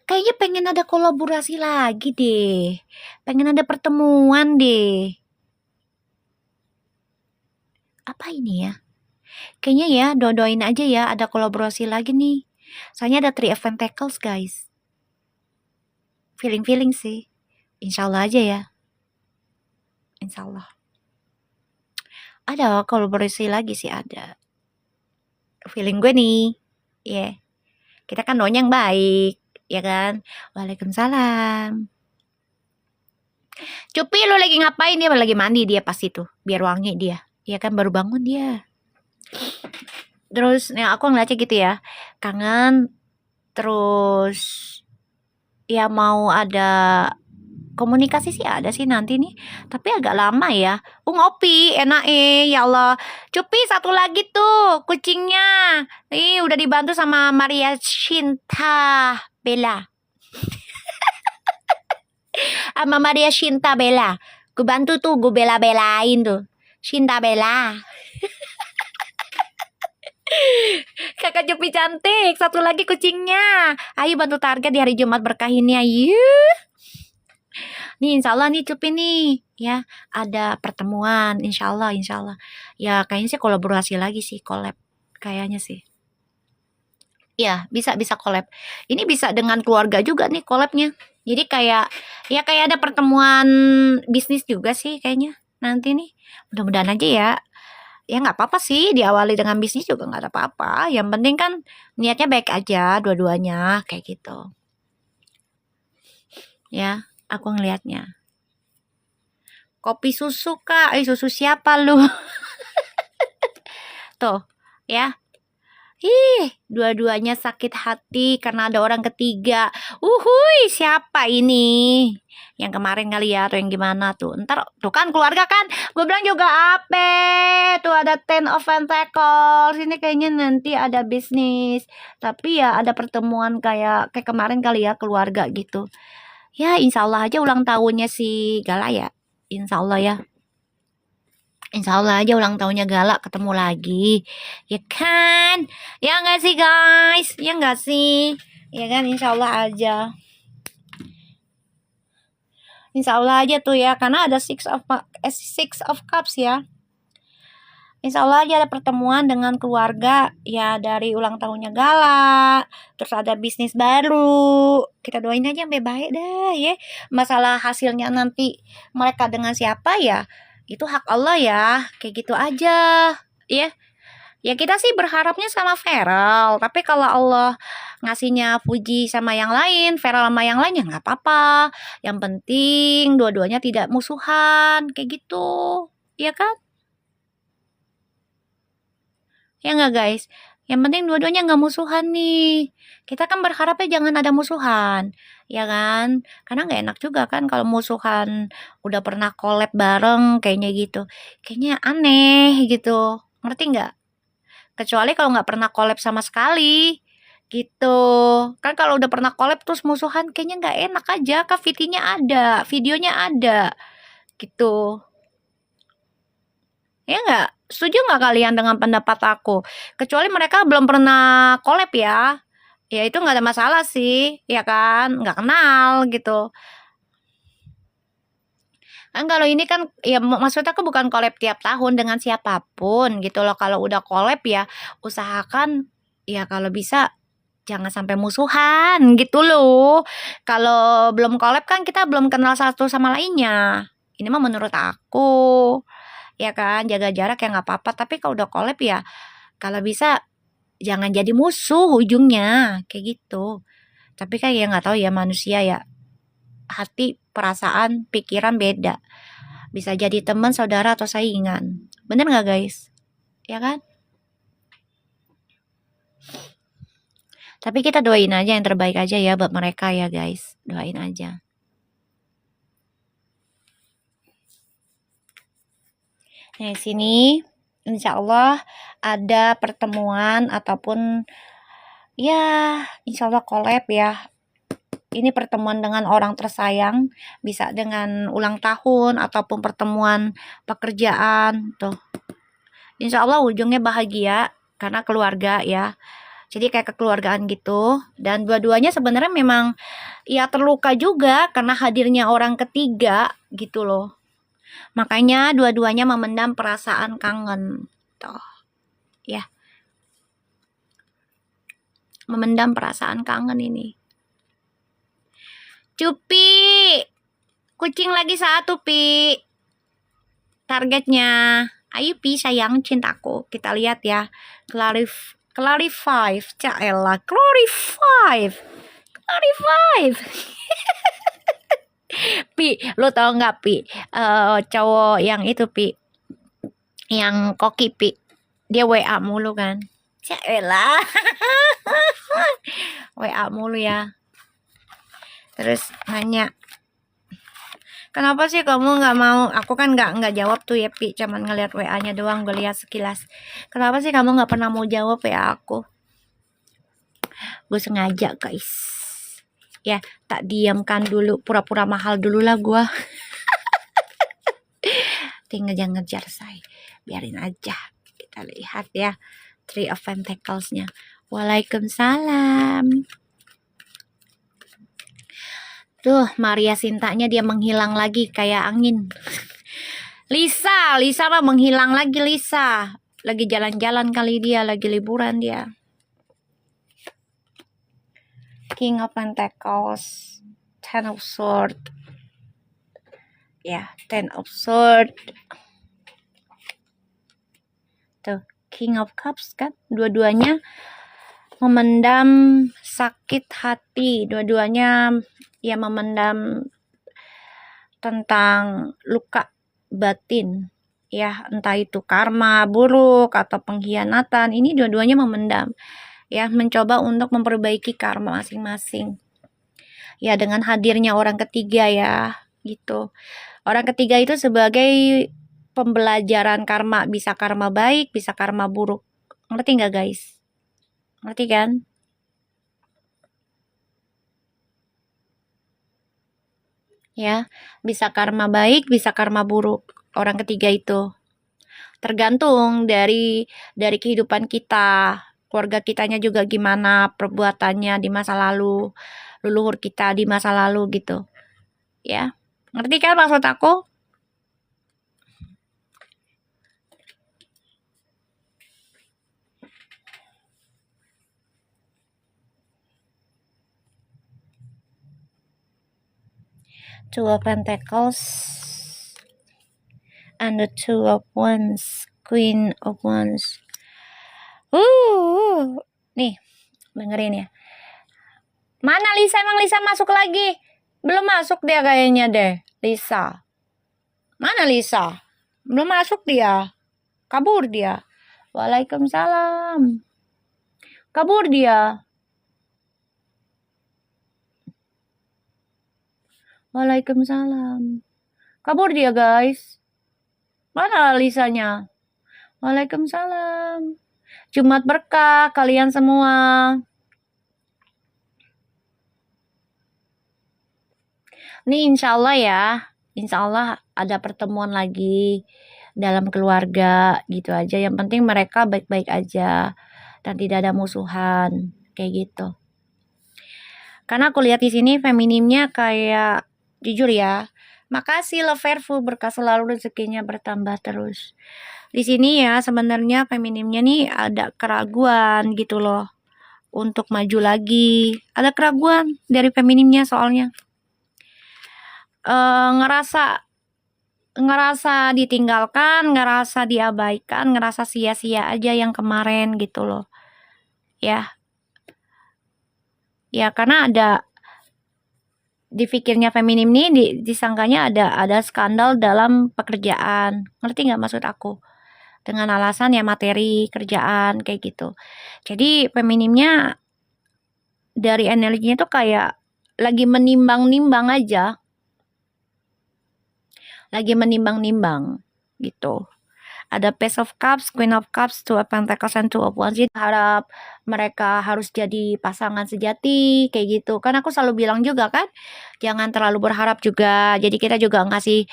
Kayaknya pengen ada kolaborasi lagi deh. Pengen ada pertemuan deh. Apa ini ya? Kayaknya ya doain aja ya ada kolaborasi lagi nih. Soalnya ada 3 of Pentacles guys. Feeling sih. Insya Allah aja ya. Insya Allah. Ada kolaborasi lagi sih ada. Feeling gue nih. Kita kan doanya yang baik. Ya kan? Waalaikumsalam. Cupi lu lagi ngapain? Dia lagi mandi dia pas itu. Biar wangi dia. Ya kan baru bangun dia. Terus aku ngeliatnya gitu ya. Kangen. Terus ya mau ada komunikasi sih ada sih nanti nih. Tapi agak lama ya. Ngopi enak ya Allah. Cupi satu lagi tuh kucingnya. Udah dibantu sama Maria Shinta Bella. Sama Maria Shinta Bella. Gue bantu tuh, gue bela-belain tuh. Shinta Bella. Kakak Cupi cantik. Satu lagi kucingnya. Ayo bantu target di hari Jumat berkah ini. Ayo. Nih insya Allah nih Cupi nih. Ya ada pertemuan. Insya Allah. Ya kayaknya sih kolaborasi lagi sih. Collab. Kayaknya sih. Ya bisa collab. Ini bisa dengan keluarga juga nih collabnya. Jadi kayak ada pertemuan bisnis juga sih kayaknya nanti nih. Mudah-mudahan aja ya. Ya nggak apa-apa sih diawali dengan bisnis juga nggak ada apa-apa. Yang penting kan niatnya baik aja dua-duanya kayak gitu. Ya aku ngelihatnya. Kopi susu kak. Susu siapa lu? Tuh ya. Dua-duanya sakit hati karena ada orang ketiga. Siapa ini? Yang kemarin kali ya atau yang gimana tuh? Ntar tuh kan keluarga kan. Gue bilang juga apa? Tuh ada 10 of Pentacles. Ini kayaknya nanti ada bisnis. Tapi ya ada pertemuan kayak kemarin kali ya keluarga gitu. Ya insya Allah aja ulang tahunnya si Gala ya. Insya Allah ya. Insya Allah aja ulang tahunnya galak ketemu lagi. Ya kan? Ya nggak sih guys? Ya nggak sih? Ya kan insya Allah aja. Insya Allah aja tuh ya. Karena ada six of cups ya. Insya Allah aja ada pertemuan dengan keluarga. Ya dari ulang tahunnya galak. Terus ada bisnis baru. Kita doain aja sampai baik dah ya. Masalah hasilnya nanti mereka dengan siapa ya. Itu hak Allah ya. Kayak gitu aja. Ya. Ya kita sih berharapnya sama Feral, tapi kalau Allah ngasihnya Puji sama yang lain, Feral sama yang lain ya nggak apa-apa. Yang penting dua-duanya tidak musuhan, kayak gitu. Ya kan? Ya nggak guys? Yang penting dua-duanya nggak musuhan nih. Kita kan berharapnya jangan ada musuhan, ya kan? Karena nggak enak juga kan kalau musuhan udah pernah collab bareng kayaknya gitu. Kayaknya aneh gitu. Ngerti nggak? Kecuali kalau nggak pernah collab sama sekali, gitu. Kan kalau udah pernah collab terus musuhan kayaknya nggak enak aja, kan videonya ada, gitu. Ya nggak? Setuju nggak kalian dengan pendapat aku? Kecuali mereka belum pernah collab ya. Ya itu nggak ada masalah sih, ya kan? Nggak kenal gitu. Kan kalau ini kan ya maksudnya aku bukan collab tiap tahun dengan siapapun gitu loh. Kalau udah collab ya usahakan ya kalau bisa jangan sampai musuhan gitu loh. Kalau belum collab kan kita belum kenal satu sama lainnya. Ini mah menurut aku. Ya kan, jaga jarak ya nggak apa-apa. Tapi kalau udah collab ya kalau bisa jangan jadi musuh ujungnya. Kayak gitu. Tapi kan ya nggak tahu ya manusia ya. Hati, perasaan, pikiran beda. Bisa jadi teman, saudara, atau saingan. Bener nggak guys? Ya kan? Tapi kita doain aja yang terbaik aja ya buat mereka ya guys. Doain aja. Nah, di sini insya Allah ada pertemuan ataupun ya insya Allah collab ya. Ini pertemuan dengan orang tersayang, bisa dengan ulang tahun ataupun pertemuan pekerjaan tuh. Insya Allah ujungnya bahagia karena keluarga ya. Jadi kayak kekeluargaan gitu. Dan dua-duanya sebenarnya memang ya terluka juga karena hadirnya orang ketiga gitu loh. Makanya dua-duanya memendam perasaan kangen. Tuh, ya. Memendam perasaan kangen ini. Cupi, kucing lagi satu, Pi. Targetnya. Ayo, Pi, sayang, cintaku. Kita lihat ya. Clarify. Caela. Clarify. Pi, lo tau nggak, Pi? Cowok yang itu, Pi. Yang koki, Pi. Dia WA mulu kan. Caela. WA mulu ya. Terus nanya, kenapa sih kamu nggak mau? Aku kan nggak jawab tuh ya, Pi. Cuman ngeliat WA-nya doang, gue lihat sekilas. Kenapa sih kamu nggak pernah mau jawab ya aku? Gue sengaja, guys. Ya, tak diamkan dulu, pura-pura mahal dulu lah gue. Tinggal jangan ngejar saya. Biarin aja. Kita lihat ya. Three of Pentacles-nya. Waalaikumsalam. Tuh, Maria Sintanya dia menghilang lagi kayak angin. Lisa mah menghilang lagi Lisa. Lagi jalan-jalan kali dia, lagi liburan dia. King of Pentacles, Ten of Swords. Ya, Ten of Swords. Tuh, King of Cups kan. Dua-duanya memendam sakit hati. Dua-duanya ya memendam tentang luka batin. Ya, entah itu karma buruk atau pengkhianatan. Ini dua-duanya memendam. Ya, mencoba untuk memperbaiki karma masing-masing. Ya, dengan hadirnya orang ketiga ya, gitu. Orang ketiga itu sebagai pembelajaran karma. Bisa karma baik, bisa karma buruk. Ngerti nggak guys? Ngerti kan? Ya, bisa karma baik, bisa karma buruk. Orang ketiga itu. tergantung dari kehidupan kita, keluarga kitanya juga gimana perbuatannya di masa lalu, leluhur kita di masa lalu gitu. Ya. Ngerti kan maksud aku? Two of Pentacles and the Two of Wands, Queen of Wands. Nih, dengerin ya. Mana Lisa? Emang Lisa masuk lagi? Belum masuk dia kayaknya deh, Lisa. Mana Lisa? Belum masuk dia. Kabur dia. Waalaikumsalam. Kabur dia. Waalaikumsalam. Kabur dia, guys. Mana Lisanya? Waalaikumsalam. Jumat berkah kalian semua. Nih insya Allah ya. Insya Allah ada pertemuan lagi dalam keluarga gitu aja. Yang penting mereka baik-baik aja dan tidak ada musuhan kayak gitu. Karena aku lihat di sini feminimnya kayak jujur ya. Makasih Loverfu, berkah selalu, rezekinya bertambah terus. Di sini ya sebenarnya feminimnya nih ada keraguan gitu loh untuk maju lagi. Ada keraguan dari feminimnya soalnya. Ngerasa ditinggalkan, ngerasa diabaikan, ngerasa sia-sia aja yang kemarin gitu loh. Ya. Ya karena ada di pikirnya feminim nih disangkanya ada skandal dalam pekerjaan. Ngerti nggak maksud aku? Dengan alasan ya materi kerjaan kayak gitu. Jadi feminimnya dari energinya tuh kayak lagi menimbang-nimbang aja. Lagi menimbang-nimbang gitu. Ada Page of Cups, Queen of Cups, Two of Pentacles, and Two of Wands. Jadi harap mereka harus jadi pasangan sejati kayak gitu. Kan aku selalu bilang juga kan, jangan terlalu berharap juga. Jadi kita juga ngasih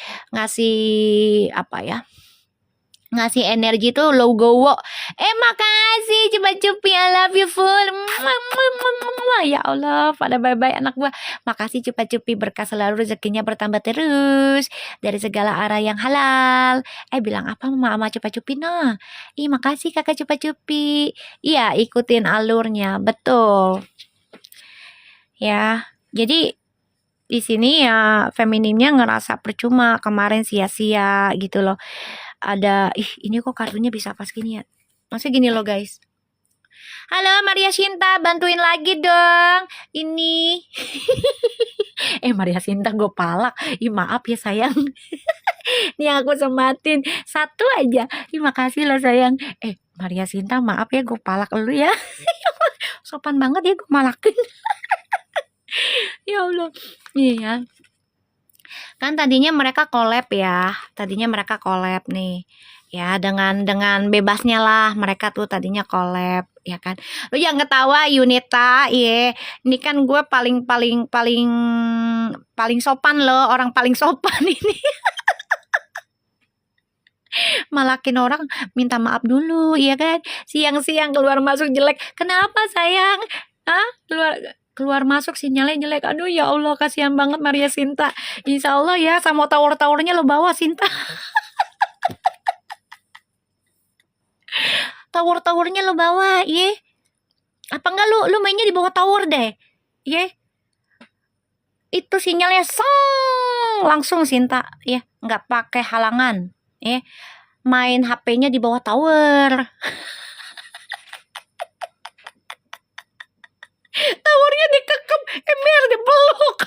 apa ya? Ngasih energi tuh low go. Makasih Cupa Cupi, I love you full. Ya Allah, pada bye-bye anak gua. Makasih Cupa Cupi, berkah selalu, rezekinya bertambah terus dari segala arah yang halal. Bilang apa mama Cupa Cupi nah? Makasih kakak Cupa Cupi. Iya, ikutin alurnya, betul. Ya, jadi di sini ya feminimnya ngerasa percuma kemarin sia-sia gitu loh. Ada ini kok kartunya bisa pas gini ya, maksudnya gini loh guys. Halo Maria Sinta, bantuin lagi dong ini. Maria Sinta gue palak. Maaf ya sayang. Nih aku sematin satu aja. Makasih loh sayang. Maria Sinta maaf ya gue palak lu ya. Sopan banget ya gue malakin. Ya Allah. Iya. Kan tadinya mereka collab ya. Tadinya mereka collab nih. Ya, dengan bebasnya lah mereka tuh tadinya collab, ya kan. Lu jangan ketawa Yunita, ini kan gue paling sopan loh, orang paling sopan ini. Malakin orang minta maaf dulu, ya kan. Siang-siang keluar masuk jelek. Kenapa sayang? Keluar masuk sinyalnya jelek. Aduh ya Allah, kasihan banget Maria Sinta. Insya Allah ya, sama tower-towernya lo bawa Sinta. Tower-towernya lo bawa, apa enggak lu mainnya di bawah tower deh, itu sinyalnya langsung Sinta, nggak pakai halangan, main HP-nya di bawah tower. Towernya dikekep, biar dipeluk.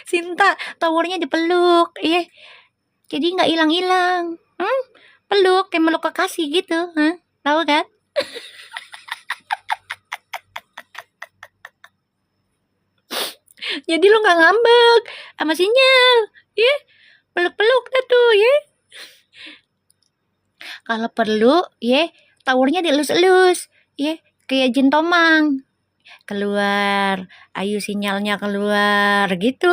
Sinta, towernya dipeluk, jadi nggak hilang-hilang. Peluk, kayak meluk kekasih gitu, tahu kan? Jadi lu nggak ngambek sama sinyal, peluk-peluk dah tuh, Kalau perlu, towernya dielus-elus, kayak jin tomang. Keluar, ayo sinyalnya keluar gitu.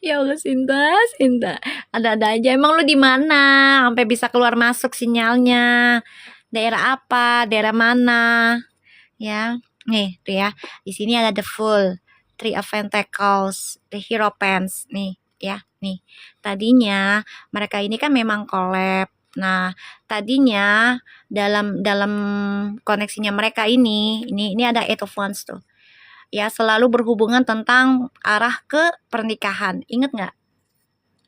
Ya Allah, Sinta, Sinta. Ada-ada aja. Emang lu di mana? Sampai bisa keluar masuk sinyalnya. Daerah apa? Daerah mana? Ya. Nih, tuh ya. Di sini ada The Fool, Three of Pentacles, The Hierophant. Nih, ya. Nih. Tadinya mereka ini kan memang collab. Nah, tadinya dalam dalam koneksinya mereka ini ada Eight of Wands tuh. Ya, selalu berhubungan tentang arah ke pernikahan. Ingat nggak?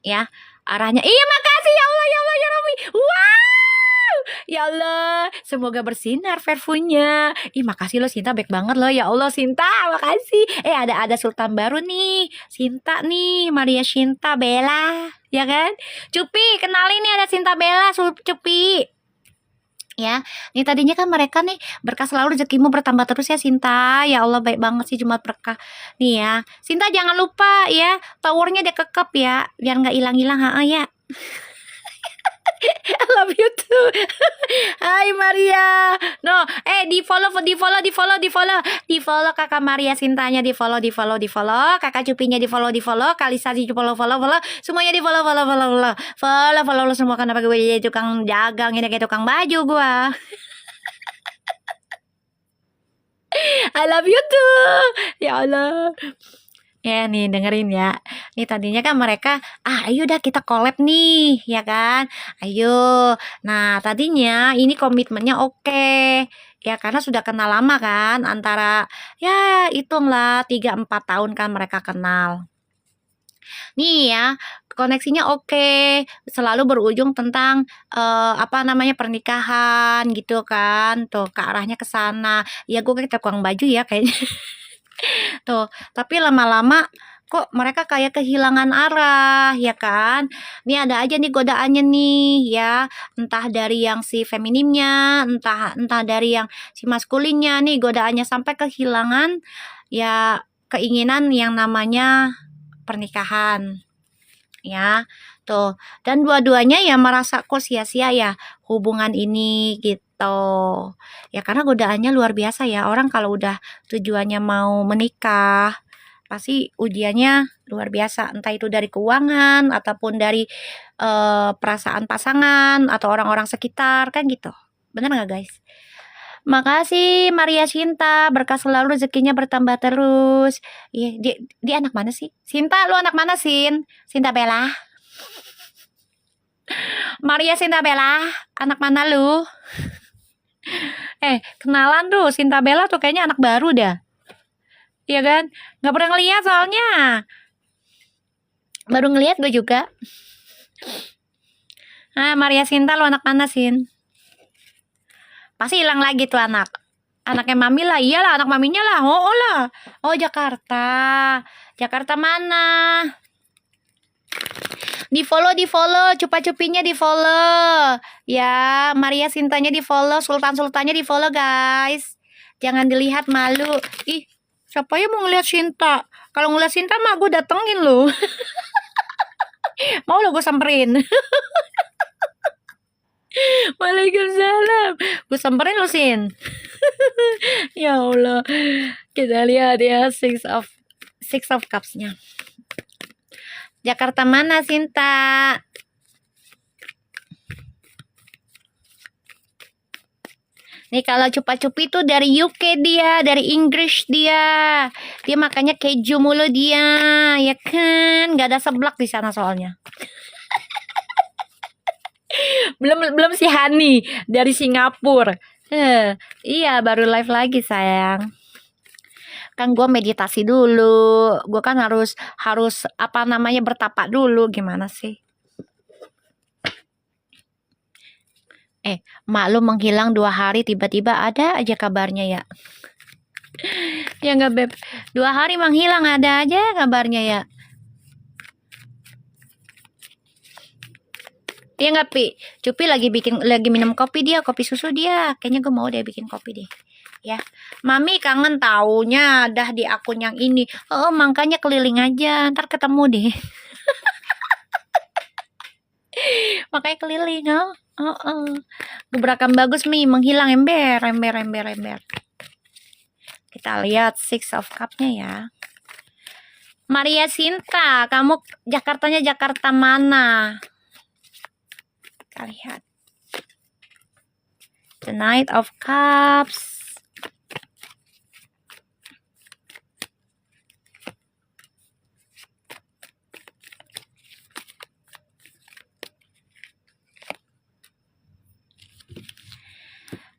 Ya, arahnya. Iya, makasih ya Allah, ya Allah, ya Rabbi. Wow, ya Allah, semoga bersinar perfumnya. Ih, makasih lo Sinta, baik banget lo, ya Allah Sinta, makasih. Ada Sultan baru nih, Sinta nih, Maria Sinta Bella, ya kan? Cupi, kenalin nih ada Sinta Bella, Cupi. Ya, nih tadinya kan mereka nih berkah selalu, rezekimu bertambah terus ya Sinta. Ya Allah, baik banget sih Jumat berkah. Nih ya, Sinta jangan lupa ya, towernya dekekep ya, biar nggak hilang-hilang ya. I love you too. Hai Maria. No, di follow Kakak Maria Sintanya, di follow. Kakak Cupinya di follow. Kalisa di follow. Semuanya di follow. Follow semua, kenapa gue jadi tukang dagang ini, kayak tukang baju gua. I love you too. Ya Allah. Ya nih, dengerin ya. Nih tadinya kan mereka, ayo dah kita collab nih, ya kan? Ayo. Nah, tadinya ini komitmennya oke. Ya, karena sudah kenal lama kan, antara ya hitunglah 3-4 tahun kan mereka kenal. Nih ya, koneksinya oke, selalu berujung tentang pernikahan gitu kan. Tuh, ke arahnya ke sana. Ya gue kayak tukang baju ya kayaknya. Tuh, tapi lama-lama kok mereka kayak kehilangan arah, ya kan? Nih ada aja nih godaannya nih, ya. Entah dari yang si feminimnya, entah dari yang si maskulinnya nih, godaannya sampai kehilangan ya keinginan yang namanya pernikahan. Ya, tuh. Dan dua-duanya ya merasa kok sia-sia ya hubungan ini gitu. Ya karena godaannya luar biasa ya. Orang kalau udah tujuannya mau menikah, pasti ujiannya luar biasa. Entah itu dari keuangan ataupun dari perasaan pasangan atau orang-orang sekitar kan gitu. Bener nggak guys? Makasih Maria Sinta, berkah selalu, rezekinya bertambah terus. Iya, dia anak mana sih? Sinta, lu anak mana, Sinta Bella? Maria Sinta Bella, anak mana lu? Kenalan tuh, Sinta Bella tuh kayaknya anak baru dah. Iya kan? Gak pernah ngeliat soalnya. Baru ngeliat gue juga. Maria Sinta, lu anak mana, Sin? Pasti hilang lagi tuh anak. Anaknya mami lah, iyalah anak maminya lah. Oh lah. Oh Jakarta. Jakarta mana? Di follow, cupa-cupinya di follow. Ya, Maria Sintanya di follow, Sultannya di follow guys. Jangan dilihat, malu. Ih, siapa yang mau ngeliat Sinta? Kalau ngeliat Sinta mah gue datengin lo. Mau lo gue samperin. Waalaikumsalam. Gue samperin lo, Sin. Ya Allah. Kita lihat ya Six of Cups-nya. Jakarta mana, Sinta? Nih kalau cupa-cupi tuh dari UK dia, dari Inggris dia. Dia makanya keju mulu dia, ya kan? Gak ada seblak di sana soalnya. belum si Hani dari Singapura. Iya, baru live lagi sayang. Kan gue meditasi dulu. Gue kan harus bertapa dulu. Gimana sih? Maklum menghilang 2 hari, tiba-tiba ada aja kabarnya ya. Ya nggak Beb? 2 hari menghilang, ada aja kabarnya ya. Iya nggak Pi? Cupi lagi minum kopi dia, kopi susu dia. Kayaknya gue mau deh bikin kopi deh. Ya, Mami kangen taunya dah di akun yang ini. Oh, makanya keliling aja, ntar ketemu deh. Makanya keliling, gebrakan bagus Mi, menghilang ember. Kita lihat Six of Cup-nya ya. Maria Sinta, kamu Jakartanya Jakarta mana? Kita lihat. The Knight of Cups.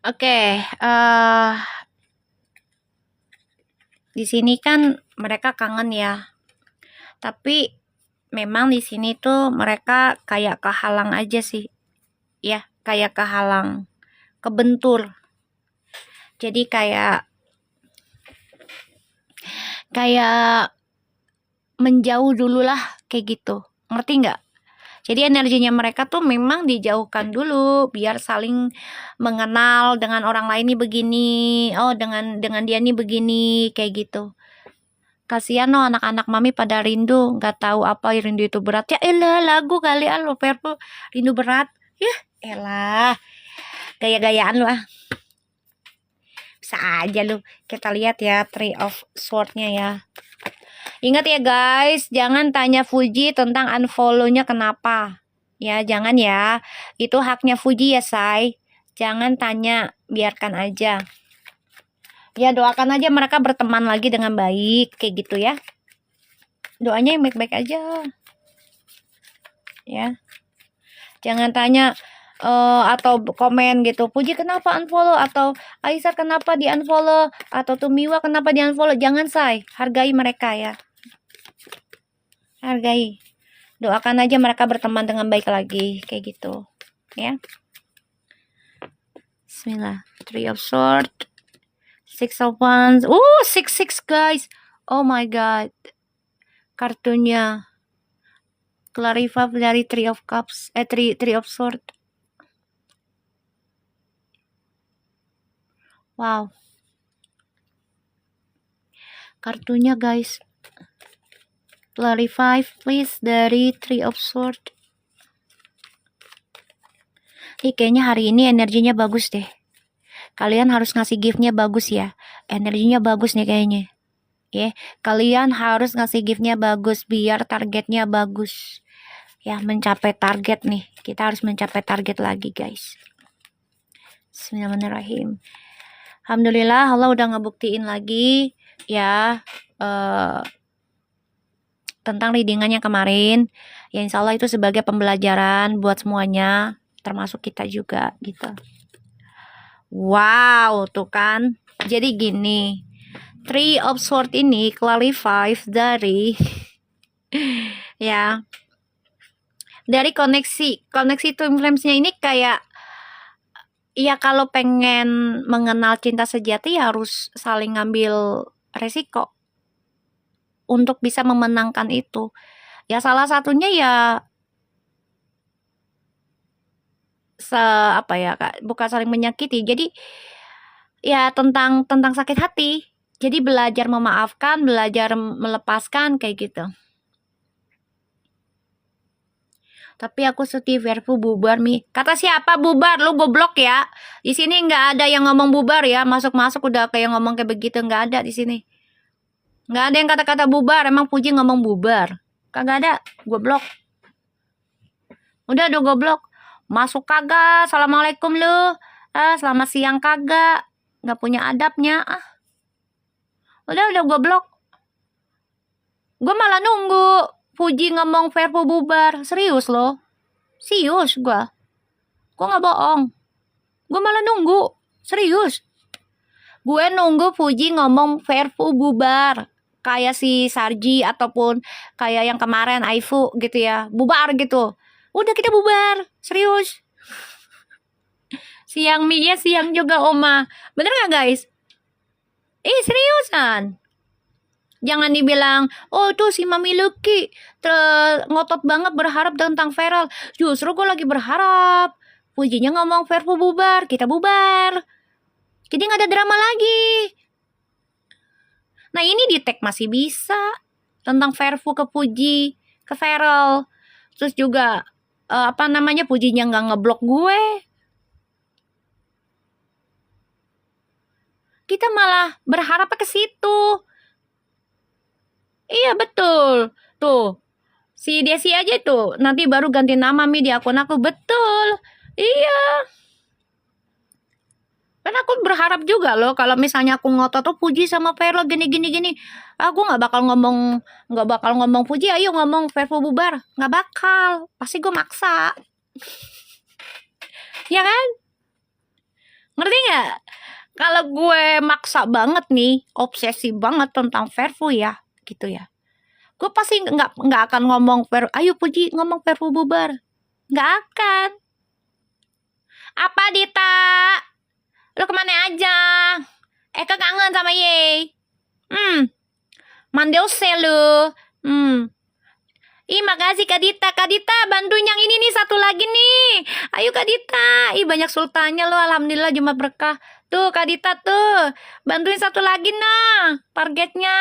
Oke, di sini kan mereka kangen ya. Tapi memang di sini tuh mereka kayak kehalang aja sih. Ya, kayak kehalang, kebentur. Jadi kayak menjauh dulu lah kayak gitu. Ngerti nggak? Jadi energinya mereka tuh memang dijauhkan dulu biar saling mengenal dengan orang lain nih begini. Oh, dengan dia nih begini kayak gitu. Kasihan loh anak-anak mami pada rindu, nggak tahu apa rindu itu berat. Ya elah, lagu kali lo Perpu rindu berat. Ya elah, gaya-gayaan lo ah. Bisa aja lu. Kita lihat ya Three of Sword-nya ya. Ingat ya guys, jangan tanya Fuji tentang unfollow-nya kenapa. Ya, jangan ya. Itu haknya Fuji ya, say. Jangan tanya, biarkan aja. Ya, doakan aja mereka berteman lagi dengan baik, kayak gitu ya. Doanya yang baik-baik aja. Ya. Jangan tanya atau komen gitu, Puji kenapa unfollow, atau Aisyah kenapa di unfollow, atau Tumiwa kenapa di unfollow. Jangan, say. Hargai mereka ya. Hargai. Doakan aja mereka berteman dengan baik lagi, kayak gitu ya. Bismillah. Three of Swords, Six of Wands. 6 guys. Oh my god. Kartunya Clarify dari Three of Cups, Three of Swords. Wow. Kartunya guys. Clarify please dari Three of Swords. Kayaknya hari ini energinya bagus deh. Kalian harus ngasih giftnya bagus ya. Energinya bagus nih kayaknya. Ya, kalian harus ngasih giftnya bagus biar targetnya bagus. Ya, mencapai target nih. Kita harus mencapai target lagi guys. Bismillahirrahmanirrahim. Alhamdulillah Allah udah ngebuktiin lagi ya tentang readingannya kemarin. Ya insya Allah itu sebagai pembelajaran buat semuanya, termasuk kita juga gitu. Wow, tuh kan. Jadi gini, Three of Swords ini clarify dari ya dari koneksi twin flames-nya ini kayak ya kalau pengen mengenal cinta sejati ya harus saling ngambil resiko untuk bisa memenangkan itu. Ya salah satunya ya apa ya Kak, bukan saling menyakiti. Jadi ya tentang sakit hati. Jadi belajar memaafkan, belajar melepaskan kayak gitu. Tapi aku sedih Verfu bubar Mi. Kata siapa bubar? Lu goblok ya. Di sini nggak ada yang ngomong bubar ya. Masuk-masuk udah kayak ngomong kayak begitu, nggak ada di sini. Nggak ada yang kata-kata bubar. Emang Puji ngomong bubar? Kagak ada. Goblok. Udah goblok. Masuk kagak. Assalamualaikum lu. Selamat siang kagak. Nggak punya adabnya. Udah goblok. Gue malah nunggu Puji ngomong Verfu bubar. Serius loh. Serius gue. Gue nggak bohong. Gue malah nunggu. Serius. Gue nunggu Puji ngomong Verfu bubar. Kayak si Sarji ataupun kayak yang kemarin Aifu gitu ya. Bubar gitu. Udah kita bubar. Serius. Siang Mi ya, siang juga Oma. Bener gak guys? Seriusan. Jangan dibilang, oh tuh si Mami Lucky ngotot banget berharap tentang Feral. Justru gue lagi berharap. Pujinya ngomong Verfu bubar, kita bubar. Jadi gak ada drama lagi. Nah ini di tag masih bisa. Tentang Verfu ke Puji, ke Feral. Terus juga, Pujinya gak ngeblok gue. Kita malah berharap ke situ. Iya betul. Tuh, si Desi aja tuh nanti baru ganti nama Mi di akun aku. Betul. Iya. Kan aku berharap juga loh kalau misalnya aku ngotot tuh Puji sama Vero gini gini gini. Aku nggak bakal ngomong Puji, ayo ngomong Vero bubar. Nggak bakal. Pasti gue maksa. Ya kan? Ngerti nggak? Kalau gue maksa banget nih, obsesi banget tentang Verfu ya, gitu ya. Gue pasti nggak akan ngomong Verfu, ayo Puji ngomong Verfu bubar. Nggak akan. Apa Dita? Lu kemana aja? Eka kangen sama Ye. Mandelse lu. Ih, makasih Kak Dita. Kak Dita, bantuin yang ini nih, satu lagi nih. Ayo Kak Dita. Ih, banyak sultannya loh. Alhamdulillah Jumat berkah. Tuh, Kak Dita tuh. Bantuin satu lagi nah. Targetnya.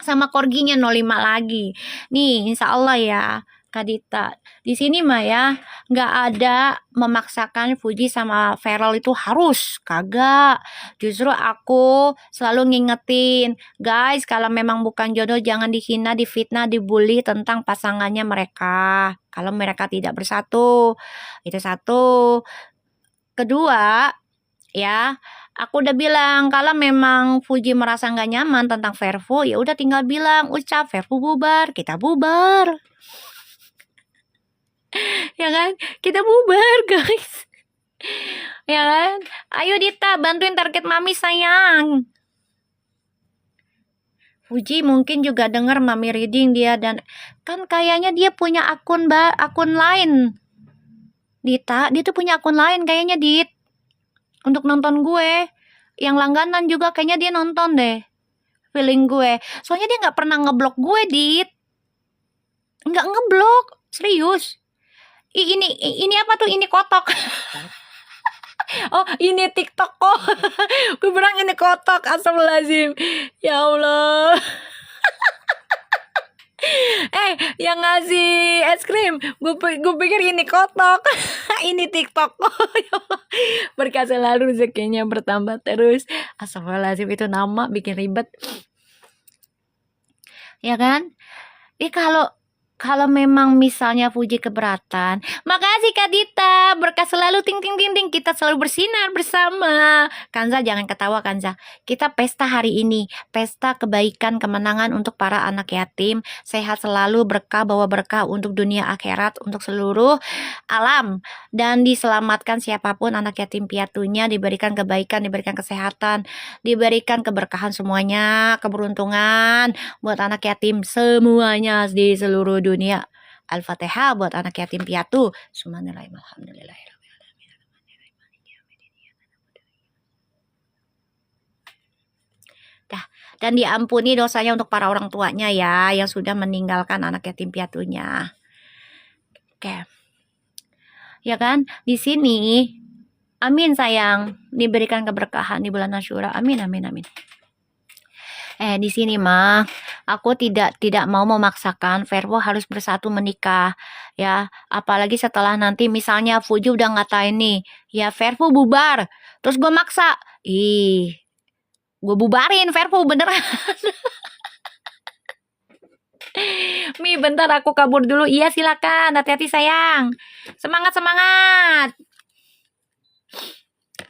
Sama korginya 05 lagi. Nih, insya Allah ya. Kak Dita. Di sini mah ya, nggak ada memaksakan Fuji sama Feral itu harus. Kagak. Justru aku selalu ngingetin, guys, kalau memang bukan jodoh jangan dihina, difitnah, dibully tentang pasangannya mereka. Kalau mereka tidak bersatu. Itu satu. Kedua, ya, aku udah bilang kalau memang Fuji merasa nggak nyaman tentang Verfu, ya udah tinggal bilang, ucap Verfu bubar, kita bubar. Ya kan? Kita bubar, guys. Ya kan? Ayo Dita, bantuin target Mami sayang. Fuji mungkin juga denger Mami reading dia dan kan kayaknya dia punya akun lain. Dita, dia tuh punya akun lain kayaknya Dit. Untuk nonton gue. Yang langganan juga kayaknya dia nonton deh. Feeling gue. Soalnya dia nggak pernah ngeblok gue, Dit. Nggak ngeblok, serius. Ini apa tuh? Ini kotok. Oh, ini TikTok kok. Gue bilang ini kotok. Astagfirullahaladzim. Ya Allah. Yang ngasih es krim. Gue pikir ini kotok. Ini TikTok kok. Berkah selalu rezekinya bertambah terus. Astagfirullahaladzim, itu nama bikin ribet. Ya kan? Kalau memang misalnya Fuji keberatan, makasih Kak Dita, berkah selalu ting ting ting ting, kita selalu bersinar bersama. Kanza jangan ketawa Kanza. Kita pesta hari ini, pesta kebaikan kemenangan untuk para anak yatim, sehat selalu, berkah bawa berkah untuk dunia akhirat, untuk seluruh alam, dan diselamatkan siapapun anak yatim piatunya, diberikan kebaikan, diberikan kesehatan, diberikan keberkahan semuanya, keberuntungan buat anak yatim semuanya di seluruh dunia. Al-Fatihah buat anak yatim piatu. Dan diampuni dosanya untuk para orang tuanya ya yang sudah meninggalkan anak yatim piatunya. Oke. Ya kan? Di sini amin sayang, diberikan keberkahan di bulan Asyura. Amin amin amin. Di sini mah aku tidak mau memaksakan Verbo harus bersatu menikah ya, apalagi setelah nanti misalnya Fuji udah ngatain nih ya Verbo bubar, terus gue maksa, gue bubarin Verbo beneran. Mi bentar aku kabur dulu. Iya silakan, hati-hati sayang, semangat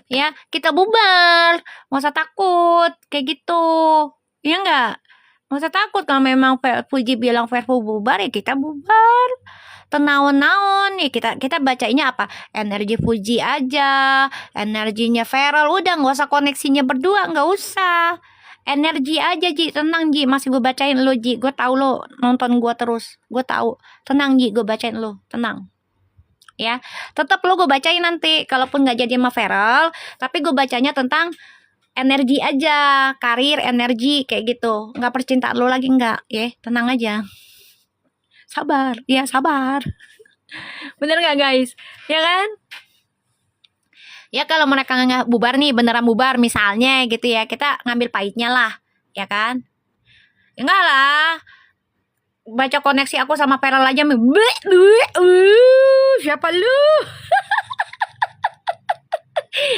ya, kita bubar, nggak usah takut kayak gitu. Iya nggak? Nggak usah takut kalau memang Fuji bilang Verfu bubar ya kita bubar. Tenaun-naun nih kita bacainya apa? Energi Fuji aja, energinya Feral udah nggak usah koneksinya berdua, nggak usah. Energi aja Ji, tenang Ji, masih gue bacain lo Ji, gue tahu lo nonton gue terus, gue tahu. Tenang Ji, gue bacain lo, tenang. Ya, tetap lo gue bacain nanti, kalaupun nggak jadi sama Feral, tapi gue bacanya tentang energi aja, karir, energi kayak gitu, nggak percintaan lo lagi nggak, ya tenang aja, sabar, ya sabar, bener nggak guys, ya kan? Ya kalau mereka nggak bubar nih, beneran bubar misalnya gitu ya, kita ngambil pahitnya lah, ya kan? Ya enggak lah, baca koneksi aku sama Feral aja, siapa lu?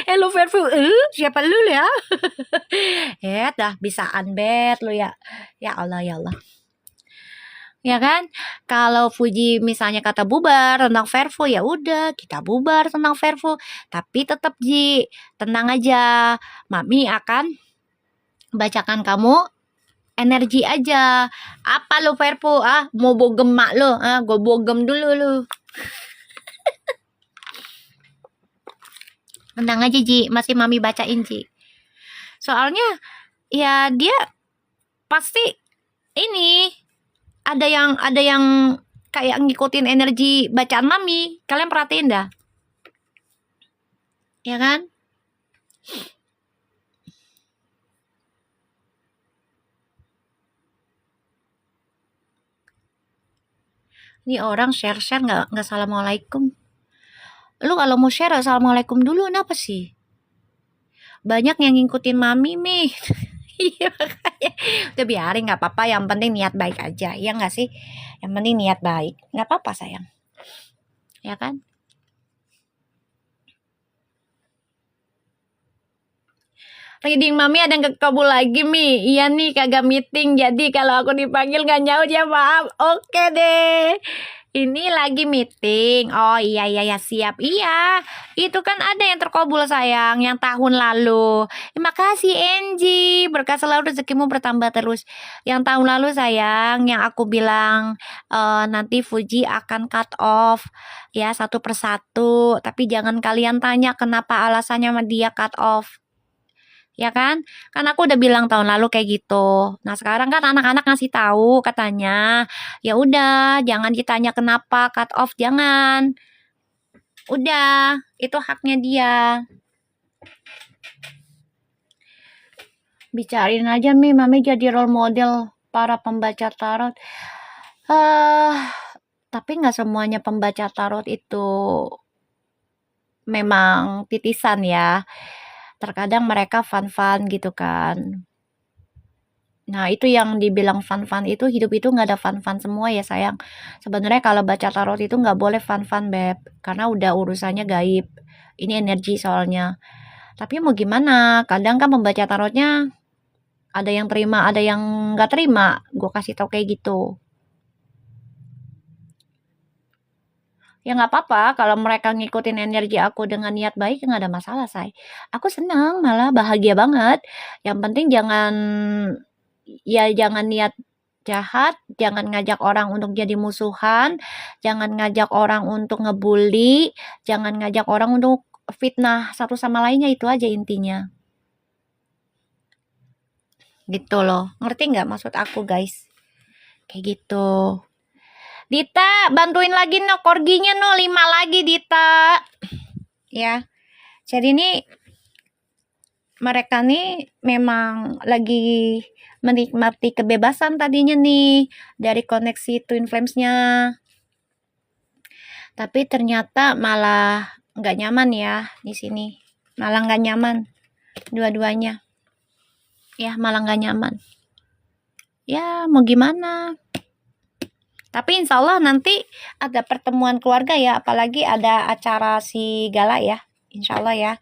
Hello Verfu, siapa lu ya? Dah bisaan bet lu ya. Ya Allah ya Allah. Ya kan? Kalau Fuji misalnya kata bubar tentang Verfu, ya udah kita bubar tentang Verfu. Tapi tetap Ji, tenang aja. Mami akan bacakan kamu energi aja. Apa lu Verfu? Mau bogem mak lu? Gue bogem dulu lu. Tenang aja Ji, masih Mami bacain Ji. Soalnya ya dia pasti ini ada yang kayak ngikutin energi bacaan Mami. Kalian perhatiin dah. Ya kan? Ini orang share-share nggak assalamualaikum. Lu kalau mau share assalamualaikum dulu, kenapa sih? Banyak yang ngikutin Mami nih. Iya makanya. Udah biarin nggak apa-apa, yang penting niat baik aja. Ya nggak sih? Yang penting niat baik. Nggak apa-apa sayang. Ya kan? Reading Mami ada yang kekabul lagi Mi. Iya nih kagak meeting. Jadi kalau aku dipanggil nggak nyaut ya maaf. Oke deh. Ini lagi meeting. Oh iya siap. Iya. Itu kan ada yang terkabul sayang yang tahun lalu. Terima kasih Angie. Berkah selalu rezekimu bertambah terus. Yang tahun lalu sayang yang aku bilang nanti Fuji akan cut off ya satu persatu. Tapi jangan kalian tanya kenapa alasannya dia cut off. Ya kan? Kan aku udah bilang tahun lalu kayak gitu. Nah, sekarang kan anak-anak ngasih tahu katanya, ya udah, jangan ditanya kenapa cut off, jangan. Udah, itu haknya dia. Bicarain aja Mi, Mami jadi role model para pembaca tarot. Tapi nggak semuanya pembaca tarot itu memang titisan ya. Terkadang mereka fun-fun gitu kan. Nah, itu yang dibilang fun-fun itu, hidup itu nggak ada fun-fun semua ya sayang. Sebenarnya kalau baca tarot itu nggak boleh fun-fun Beb, karena udah urusannya gaib. Ini energi soalnya. Tapi mau gimana, kadang kan pembaca tarotnya ada yang terima, ada yang nggak terima. Gue kasih tau kayak gitu. Ya nggak apa-apa, kalau mereka ngikutin energi aku dengan niat baik, nggak ada masalah, say. Aku senang, malah bahagia banget. Yang penting jangan niat jahat, jangan ngajak orang untuk jadi musuhan, jangan ngajak orang untuk ngebully, jangan ngajak orang untuk fitnah satu sama lainnya, itu aja intinya. Gitu loh. Ngerti nggak maksud aku, guys? Kayak gitu. Dita, bantuin lagi no korginya no 5 lagi Dita. Ya. Jadi ini mereka nih memang lagi menikmati kebebasan tadinya nih dari koneksi Twin Flames-nya. Tapi ternyata malah nggak nyaman ya di sini. Malah nggak nyaman dua-duanya. Ya, malah nggak nyaman. Ya, mau gimana? Tapi insya Allah nanti ada pertemuan keluarga ya, apalagi ada acara si Gala ya, insya Allah ya.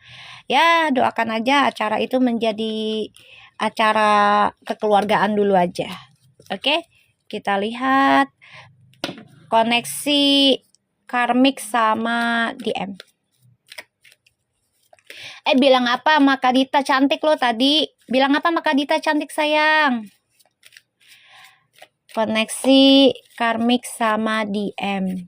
Ya doakan aja acara itu menjadi acara kekeluargaan dulu aja. Oke, kita lihat koneksi karmik sama DM. Bilang apa sama Kak Dita cantik lo tadi? Bilang apa sama Kak Dita cantik sayang? Koneksi karmik sama DM.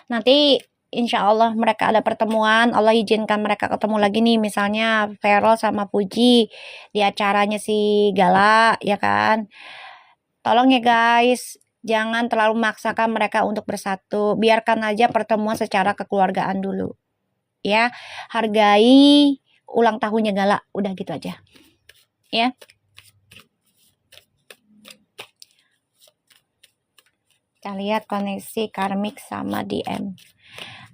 Nanti insya Allah mereka ada pertemuan, Allah izinkan mereka ketemu lagi nih, misalnya Vero sama Puji di acaranya si Gala, ya kan? Tolong ya guys, jangan terlalu memaksakan mereka untuk bersatu, biarkan aja pertemuan secara kekeluargaan dulu. Ya, hargai ulang tahunnya Gala, udah gitu aja. Ya. Kita lihat koneksi karmik sama DM.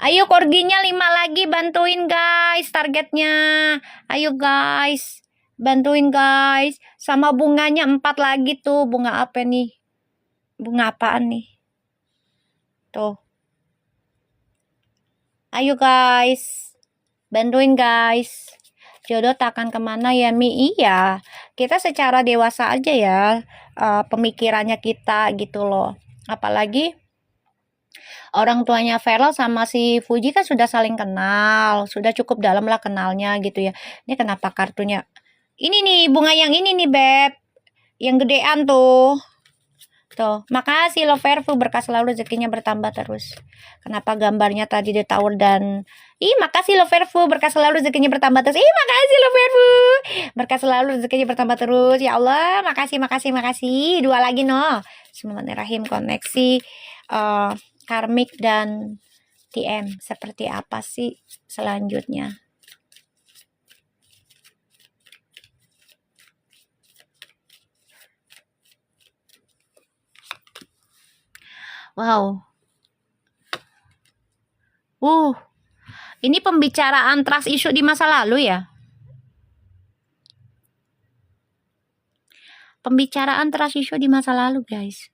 Ayo korginya 5 lagi, bantuin guys targetnya. Ayo guys, bantuin guys. Sama bunganya 4 lagi tuh. Bunga apa nih? Bunga apaan nih? Tuh. Ayo guys. Bantuin guys. Jodoh takkan kemana ya Mi? Iya, kita secara dewasa aja ya, pemikirannya kita gitu loh. Apalagi orang tuanya Feral sama si Fuji kan sudah saling kenal, sudah cukup dalam lah kenalnya gitu ya. Ini kenapa kartunya? Ini nih bunga yang ini nih Beb, yang gedean tuh. Tuh, makasih Loverfu, berkah selalu, rezekinya bertambah terus. Kenapa gambarnya tadi The Tower dan makasih Loverfu, berkah selalu, rezekinya bertambah terus. Makasih Loverfu, berkah selalu, rezekinya bertambah terus. Ya Allah, makasih, makasih, makasih. Dua lagi no. Bismillahirrahmanirrahim, koneksi karmik dan TM seperti apa sih selanjutnya? Wow. Ini pembicaraan trust issue di masa lalu ya? Pembicaraan trust issue di masa lalu, guys.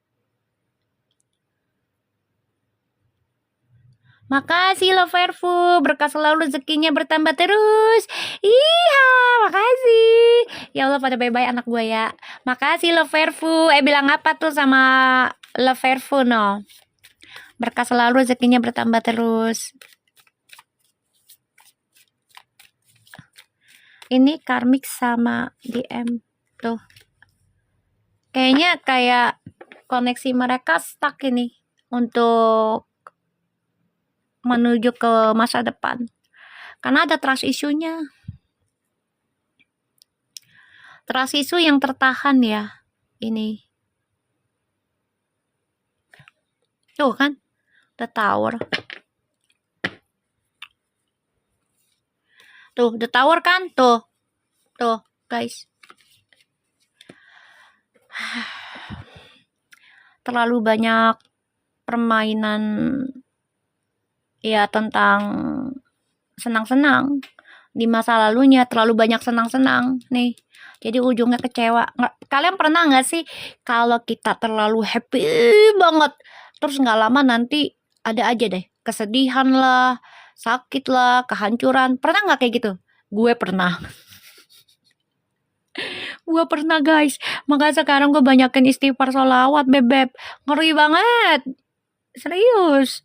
Makasih Loverfu, berkah selalu, rezekinya bertambah terus. Iya, makasih. Ya Allah, pada bye-bye anak gue ya. Makasih Loverfu. Bilang apa tuh sama Loverfu no? Berkah selalu, rezekinya bertambah terus. Ini karmik sama DM tuh. Kayaknya kayak koneksi mereka stuck ini untuk menuju ke masa depan. Karena ada trust issue-nya. Trust issue yang tertahan ya. Ini. Tuh kan. The Tower. Tuh, The Tower kan? Tuh. Tuh, guys. Terlalu banyak permainan ya tentang senang-senang. Di masa lalunya terlalu banyak senang-senang nih. Jadi ujungnya kecewa. Kalian pernah nggak sih kalau kita terlalu happy banget, terus nggak lama nanti ada aja deh kesedihan lah, sakit lah, kehancuran. Pernah nggak kayak gitu? Gue pernah. Gue pernah guys. Makanya sekarang gue banyakin istighfar sholawat bebek. Ngeri banget. Serius.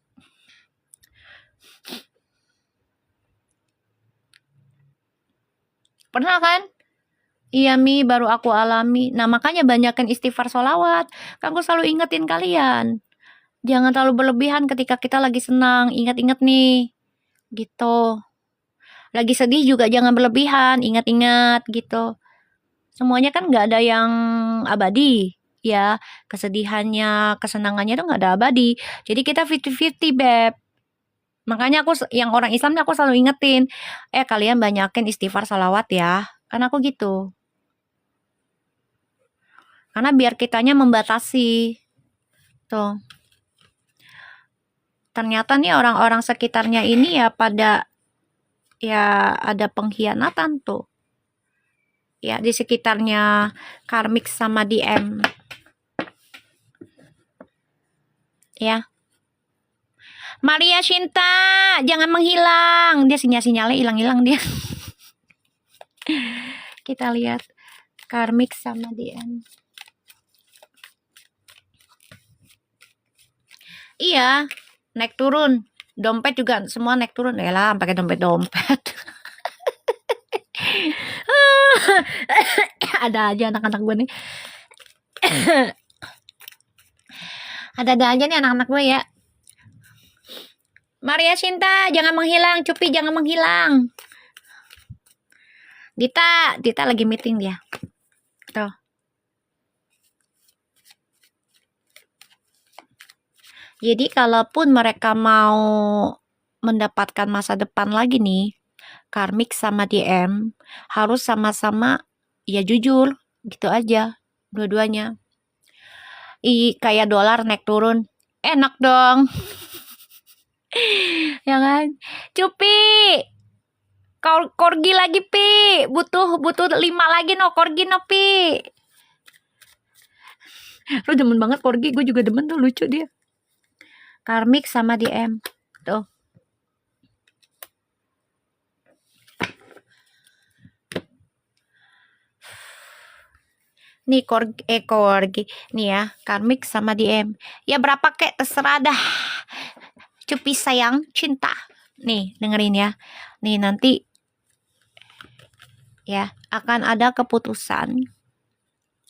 Pernah kan? Iya Mi, baru aku alami. Nah makanya banyakin istighfar sholawat. Kan aku selalu ingetin kalian. Jangan terlalu berlebihan ketika kita lagi senang. Ingat-ingat nih. Gitu. Lagi sedih juga jangan berlebihan. Ingat-ingat gitu. Semuanya kan nggak ada yang abadi. Ya, kesedihannya, kesenangannya tuh nggak ada abadi. Jadi kita 50-50, Beb. Makanya yang orang Islam aku selalu ingetin. Kalian banyakin istighfar sholawat ya. Karena aku gitu. Karena biar kitanya membatasi. Tuh. Ternyata nih orang-orang sekitarnya ini ya pada ya ada pengkhianatan tuh. Ya di sekitarnya karmik sama DM. Ya. Maria Shinta, jangan menghilang. Dia sinyal-sinyalnya hilang-hilang dia. Kita lihat karmik sama DM. Iya, naik turun. Dompet juga semua naik turun. Ya lah, pakai dompet-dompet. Ada aja anak-anak gue nih. Ada-ada aja nih anak-anak gue ya. Maria Shinta, jangan menghilang. Cupi, jangan menghilang. Dita lagi meeting dia. Tuh. Jadi kalaupun mereka mau mendapatkan masa depan lagi nih, karmik sama DM harus sama-sama ya jujur, gitu aja, dua-duanya. Kayak dolar naik turun, enak dong. Ya kan? Cupi, korgi lagi Pi, butuh 5 lagi no korgi no Pi. Lu demen banget korgi, gue juga demen tuh, lucu dia. Karmik sama DM tuh. Nih korgi. Nih ya, karmik sama DM. Ya berapa kek terserah dah. Cupi sayang, cinta. Nih, dengerin ya. Nih nanti ya akan ada keputusan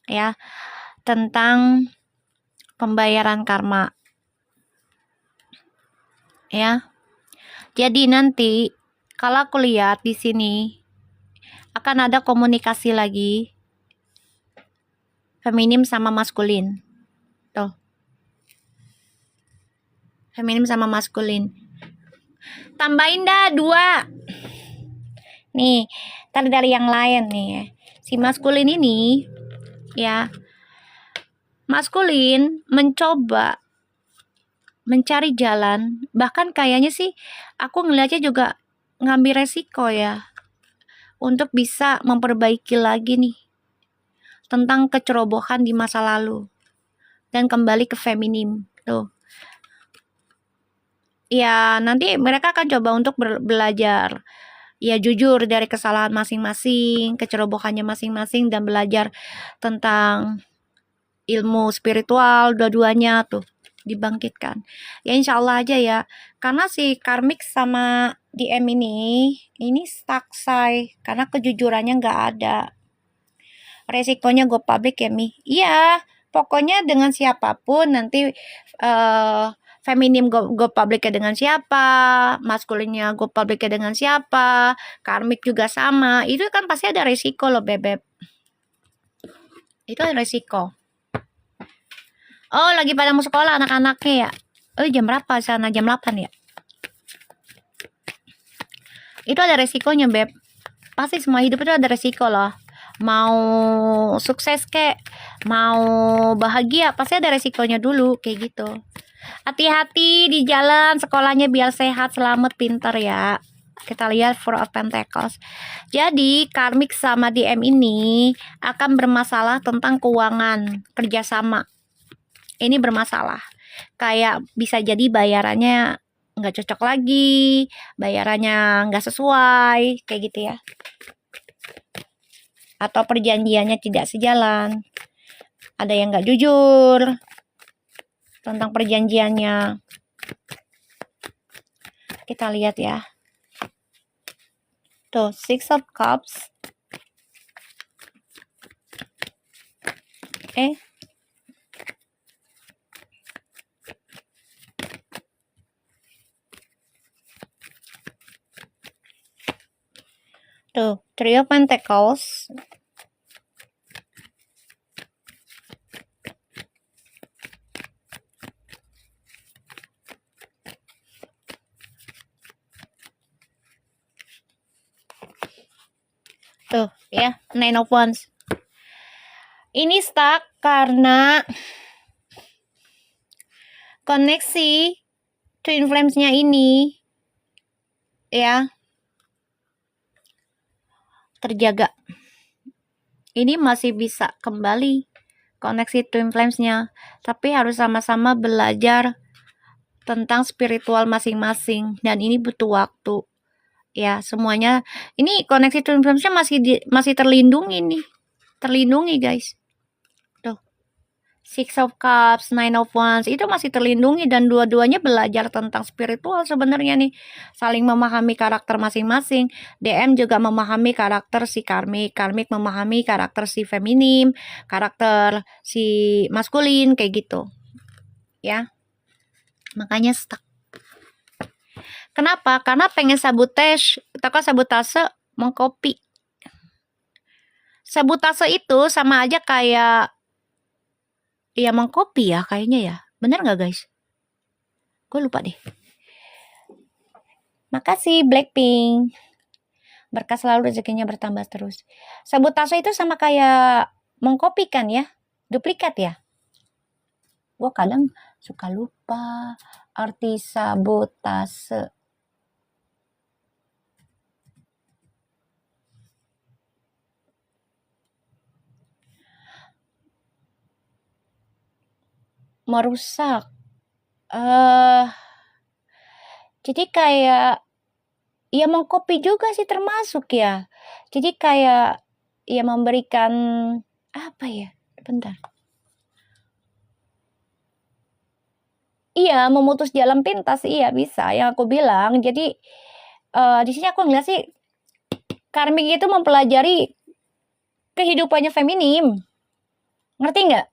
ya tentang pembayaran karma ya. Jadi nanti kalau aku lihat di sini akan ada komunikasi lagi feminim sama maskulin. Tuh. Feminim sama maskulin. Tambahin dah 2. Nih, tadi dari yang lain nih ya. Si maskulin ini ya. Maskulin mencoba mencari jalan, bahkan kayaknya sih aku ngeliatnya juga ngambil resiko ya untuk bisa memperbaiki lagi nih tentang kecerobohan di masa lalu dan kembali ke feminim tuh. Ya nanti mereka akan coba untuk belajar ya jujur dari kesalahan masing-masing, kecerobohannya masing-masing dan belajar tentang ilmu spiritual dua-duanya tuh dibangkitkan. Ya insya Allah aja ya. Karena si karmik sama DM ini stuck say karena kejujurannya nggak ada. Resikonya go public ya Mi. Iya, pokoknya dengan siapapun nanti feminim go public dengan siapa, maskulinnya go public dengan siapa, karmik juga sama. Itu kan pasti ada resiko loh bebek. Itu ada resiko. Oh, lagi pada mau sekolah anak-anaknya ya. Oh, jam berapa sana? Jam 8 ya? Itu ada resikonya, Beb. Pasti semua hidup itu ada resiko loh. Mau sukses kek, mau bahagia, pasti ada resikonya dulu, kayak gitu. Hati-hati di jalan, sekolahnya biar sehat, selamat, pintar ya. Kita lihat Four of Pentacles. Jadi, karmik sama DM ini akan bermasalah tentang keuangan, kerjasama. Ini bermasalah. Kayak bisa jadi bayarannya nggak cocok lagi, bayarannya nggak sesuai, kayak gitu ya. Atau perjanjiannya tidak sejalan. Ada yang nggak jujur tentang perjanjiannya. Kita lihat ya. Tuh, Six of Cups. Tuh, Three of Pentacles. Tuh, ya, Nine of Wands. Ini stuck karena koneksi Twin Flames-nya ini ya terjaga. Ini masih bisa kembali koneksi Twin Flames-nya, tapi harus sama-sama belajar tentang spiritual masing-masing dan ini butuh waktu. Ya, semuanya ini koneksi Twin Flames-nya masih terlindungi nih. Terlindungi, guys. Tuh. Six of Cups, Nine of Wands itu masih terlindungi dan dua-duanya belajar tentang spiritual sebenarnya nih. Saling memahami karakter masing-masing. DM juga memahami karakter si karmik, karmik memahami karakter si feminim, karakter si maskulin kayak gitu. Ya. Makanya stuck. Kenapa? Karena pengen sabotase mengcopy. Sabotase itu sama aja kayak ya mengcopy ya kayaknya ya. Bener nggak guys? Gue lupa deh. Makasih Blackpink. Berkah selalu, rezekinya bertambah terus. Sabotase itu sama kayak mengcopy kan ya? Duplikat ya? Gue kadang suka lupa arti sabotase. Merusak. Jadi kayak ya mengcopy juga sih termasuk ya. Jadi kayak ya memberikan apa ya? bentar. Iya, memutus jalan pintas, iya bisa. Yang aku bilang, jadi di sini aku ngeliat sih, karmik itu mempelajari kehidupannya feminim. Ngerti nggak?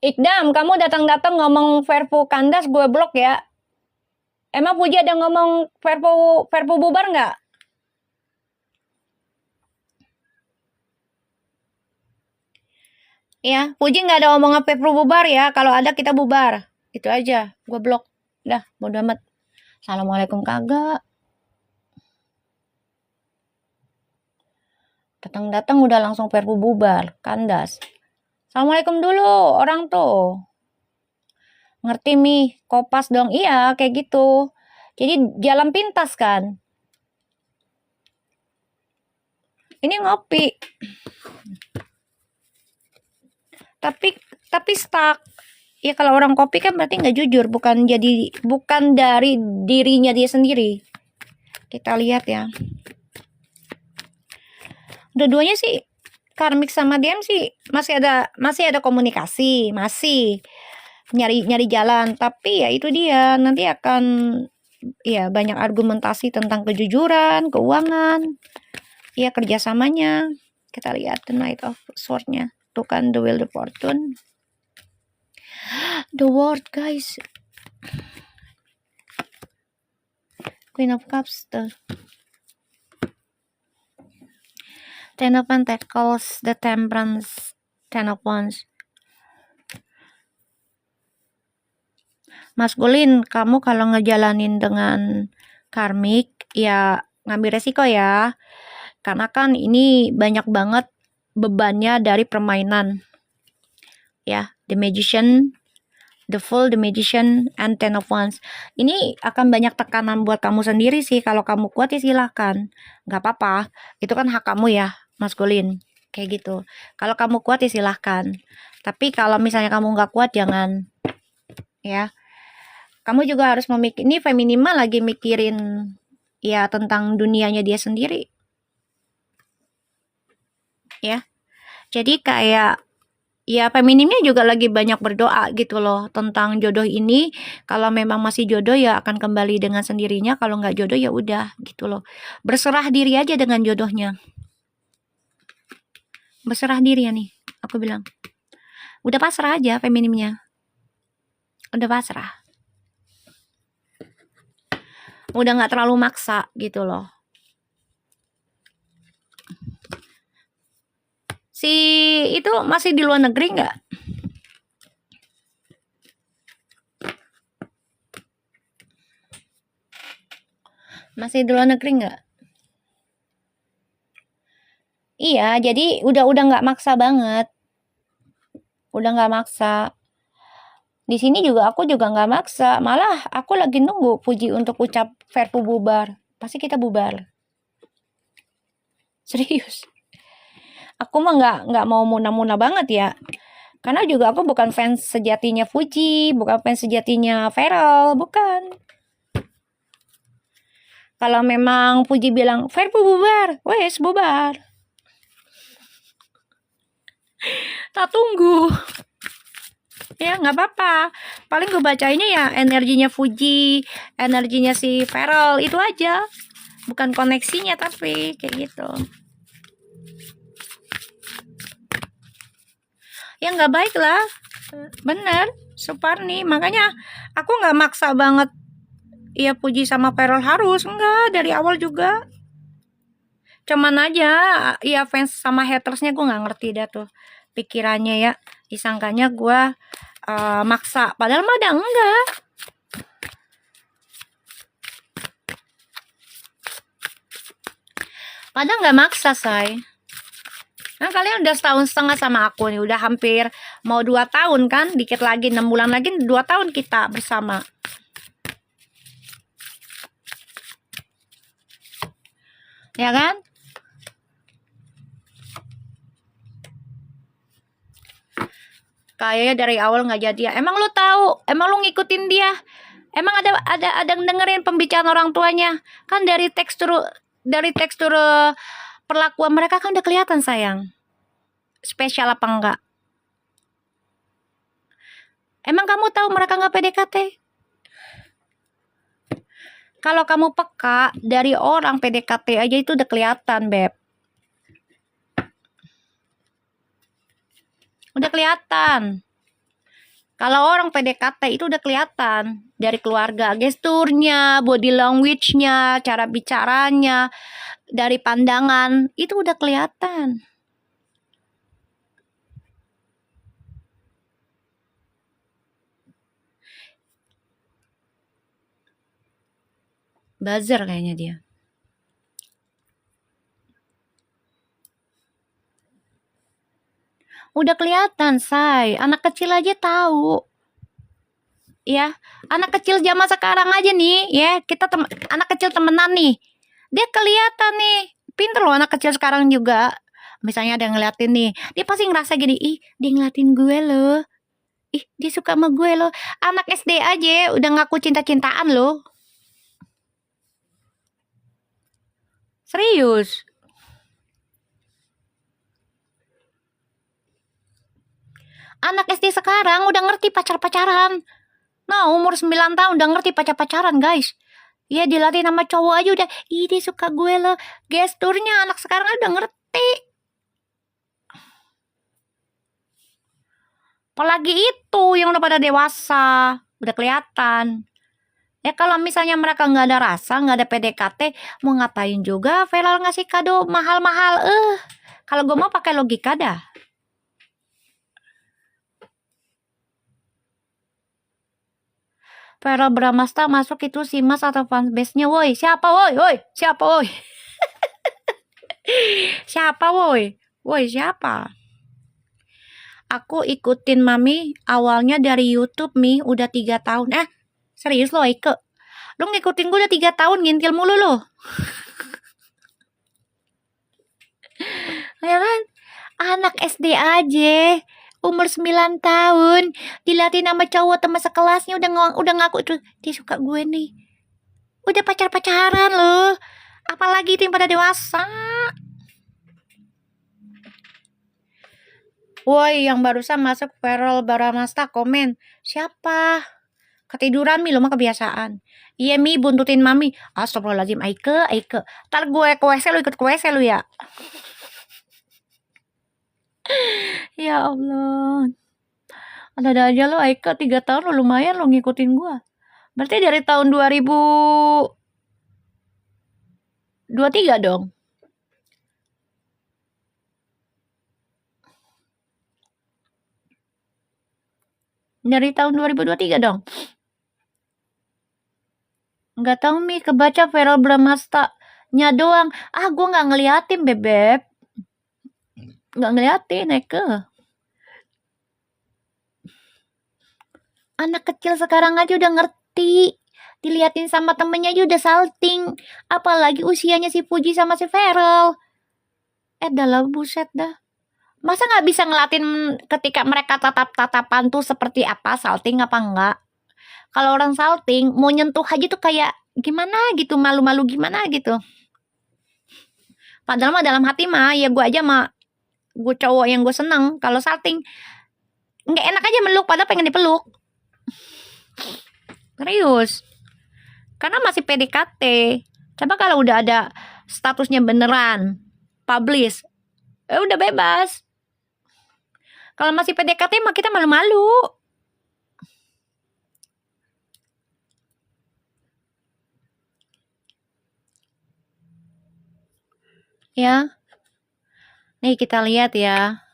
Ikdam, kamu datang-datang ngomong Verpu kandas, gue blok ya. Emang Puji ada ngomong Verpu bubar nggak? Ya, Puji nggak ada ngomong Verpu bubar ya. Kalau ada kita bubar. Itu aja, gue blok. Dah, bodo amat. Assalamualaikum kagak. Datang-datang udah langsung Verpu bubar, kandas. Assalamualaikum dulu, orang tuh. Ngerti Mi, kopas dong. Iya, kayak gitu. Jadi jalan pintas kan. Ini ngopi. Tapi stuck. Ya kalau orang kopi kan berarti nggak jujur, bukan dari dirinya dia sendiri. Kita lihat ya. Dua-duanya sih karmik sama DM sih masih ada komunikasi, masih nyari jalan, tapi ya itu dia nanti akan ya banyak argumentasi tentang kejujuran, keuangan, ya kerjasamanya. Kita lihat the Knight of Sword-nya, tuh kan the Wheel of Fortune, the World guys, Queen of Cups, the Ten of Pentacles, the Temperance, Ten of Wands. Maskulin, kamu kalau ngejalanin dengan karmik, ya ngambil resiko ya. Karena kan ini banyak banget bebannya dari permainan. Ya, The Magician, The Fool, The Magician, and Ten of Wands. Ini akan banyak tekanan buat kamu sendiri sih. Kalau kamu kuat ya silahkan. Nggak apa-apa. Itu kan hak kamu ya, maskulin. Kayak gitu. Kalau kamu kuat ya silahkan. Tapi kalau misalnya kamu nggak kuat, jangan. Ya. Kamu juga harus ini feminimal lagi mikirin ya tentang dunianya dia sendiri. Ya. Jadi kayak ya feminimnya juga lagi banyak berdoa gitu loh tentang jodoh ini. Kalau memang masih jodoh ya akan kembali dengan sendirinya. Kalau nggak jodoh ya udah gitu loh. Berserah diri aja dengan jodohnya. Berserah diri ya nih, aku bilang. Udah pasrah aja feminimnya. Udah pasrah. Udah nggak terlalu maksa gitu loh. Si itu masih di luar negeri nggak? Masih di luar negeri nggak? Iya, jadi udah nggak maksa banget. Udah nggak maksa. Di sini juga aku juga nggak maksa. Malah aku lagi nunggu Puji untuk ucap Verpu bubar. Pasti kita bubar. Serius. Aku mah nggak mau muna-muna banget ya. Karena juga aku bukan fans sejatinya Puji, bukan fans sejatinya Feral, bukan. Kalau memang Puji bilang Verpu bubar, wes bubar. Tak tunggu. Ya nggak apa-apa. Paling gue bacainnya ya energinya Fuji, energinya si Feral itu aja. Bukan koneksinya tapi kayak gitu. Ya nggak baik lah. Bener, Suparni. Makanya aku nggak maksa banget. Ya Puji sama Feral harus enggak dari awal juga. Cuman aja ya fans sama hatersnya gue nggak ngerti dah tuh pikirannya ya. Disangkanya gue maksa, padahal mah enggak. Padahal nggak maksa, say. Nah, kalian udah setahun setengah sama aku nih, udah hampir mau 2 tahun kan, dikit lagi 6 bulan lagi 2 tahun kita bersama. Ya kan? Kayaknya dari awal nggak jadi ya. Emang lu tahu? Emang lu ngikutin dia? Emang ada dengerin pembicaraan orang tuanya? Kan dari tekstur dari tekstur perlakuan mereka kan udah kelihatan sayang. Spesial apa enggak? Emang kamu tahu mereka nggak PDKT? Kalau kamu peka, dari orang PDKT aja itu udah kelihatan, Beb. Udah kelihatan. Kalau orang PDKT itu udah kelihatan. Dari keluarga, gesturnya, body language-nya, cara bicaranya, dari pandangan, itu udah kelihatan. Buzzer kayaknya dia. Udah kelihatan, say. Anak kecil aja tahu. Ya, anak kecil zaman sekarang aja nih, ya, anak kecil temenan nih. Dia kelihatan nih. Pinter loh anak kecil sekarang juga. Misalnya ada yang ngeliatin nih, dia pasti ngerasa gini, ih, dia ngeliatin gue loh. Ih, dia suka sama gue loh. Anak SD aja udah ngaku cinta-cintaan loh. Serius. Anak SD sekarang udah ngerti pacar-pacaran. Nah, umur 9 tahun udah ngerti pacar-pacaran, guys. Ya, dilatih sama cowok aja udah, ih dia suka gue loh. Gesturnya anak sekarang udah ngerti. Apalagi itu yang udah pada dewasa. Udah kelihatan. Ya kalau misalnya mereka nggak ada rasa, nggak ada PDKT, mau ngapain juga Velal ngasih kado mahal-mahal. Kalau gue mau pakai logika dah. Velal Bramasta masuk itu si Mas atau fanbase-nya, woi. Siapa, woi? Woi, siapa, woi? Siapa, woi? Woi, siapa? Aku ikutin Mami awalnya dari YouTube, Mi. Udah 3 tahun. Serius lo, Ike? Lu ngikutin gue udah 3 tahun, ngintil mulu lo. Ya kan? Anak SD aja. Umur 9 tahun. Dilatih nama cowok teman sekelasnya udah ngaku tuh. Dia suka gue nih. Udah pacar-pacaran loh. Apalagi itu yang pada dewasa. Woi, yang barusan masuk Verol Baramasta komen. Siapa? Ketiduran Mi, lo mah kebiasaan. Iya Mi, buntutin Mami. Astagfirullahaladzim, Aike. Ntar gue ke WC, lo ikut ke WC lo ya. Ya Allah. Ada aja lo Aike 3 tahun lo lumayan lo ngikutin gue. Berarti dari tahun 2023 dong. Dari tahun 2023 dong. Nggak tahu Mi, kebaca Verol Bramasta-nya doang. Gue nggak ngeliatin Bebek. Nggak ngeliatin Aike. Anak kecil sekarang aja udah ngerti. Diliatin sama temennya aja udah salting. Apalagi usianya si Puji sama si Verol. Dah lah, buset dah. Masa nggak bisa ngelatin ketika mereka tatap-tatapan tuh seperti apa, salting apa enggak? Kalau orang salting, mau nyentuh aja tuh kayak gimana gitu, malu-malu gimana gitu. Padahal mah dalam hati mah, ya gue aja mah, gue cowok yang gue seneng. Kalau salting, nggak enak aja meluk, padahal pengen dipeluk. Serius. Karena masih PDKT. Coba kalau udah ada statusnya beneran, publish, udah bebas. Kalau masih PDKT mah kita malu-malu. Ya. Nih kita lihat ya.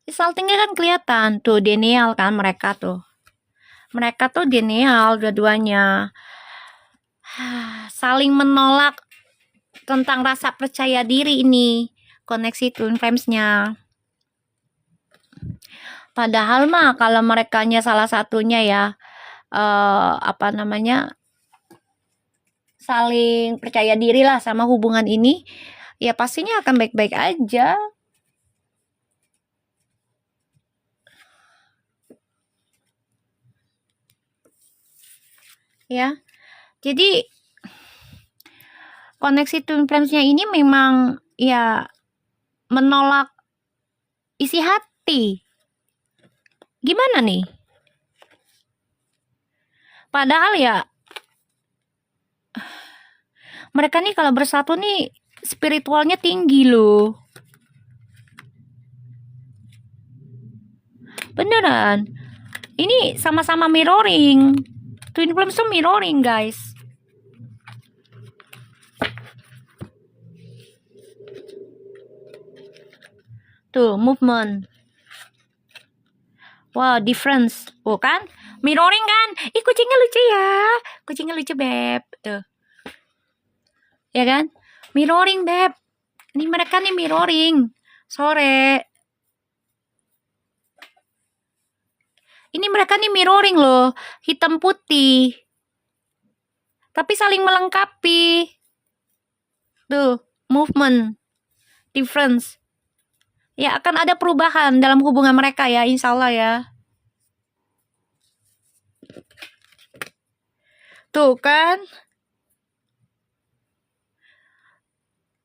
Saltingnya kan kelihatan. Tuh denial kan mereka tuh. Mereka tuh denial dua-duanya. Saling menolak tentang rasa percaya diri ini. Koneksi Twin Flames-nya. Padahal mah kalau merekanya salah satunya ya saling percaya diri lah sama hubungan ini, ya pastinya akan baik-baik aja. Ya, jadi koneksi twin flames-nya ini memang ya menolak isi hati. Gimana nih? Padahal ya mereka nih kalau bersatu nih spiritualnya tinggi loh. Beneran. Ini sama-sama mirroring. Twin flames tuh mirroring, guys. Tuh, movement. Wow, difference. Oh kan? Mirroring kan? Ih, kucingnya lucu ya. Kucingnya lucu, Beb. Tuh. Ya kan? Mirroring, Beb. Ini mereka nih mirroring. Sore. Ini mereka nih mirroring loh. Hitam putih. Tapi saling melengkapi. Tuh, movement. Difference. Ya, akan ada perubahan dalam hubungan mereka ya, insya Allah ya. Tuh kan?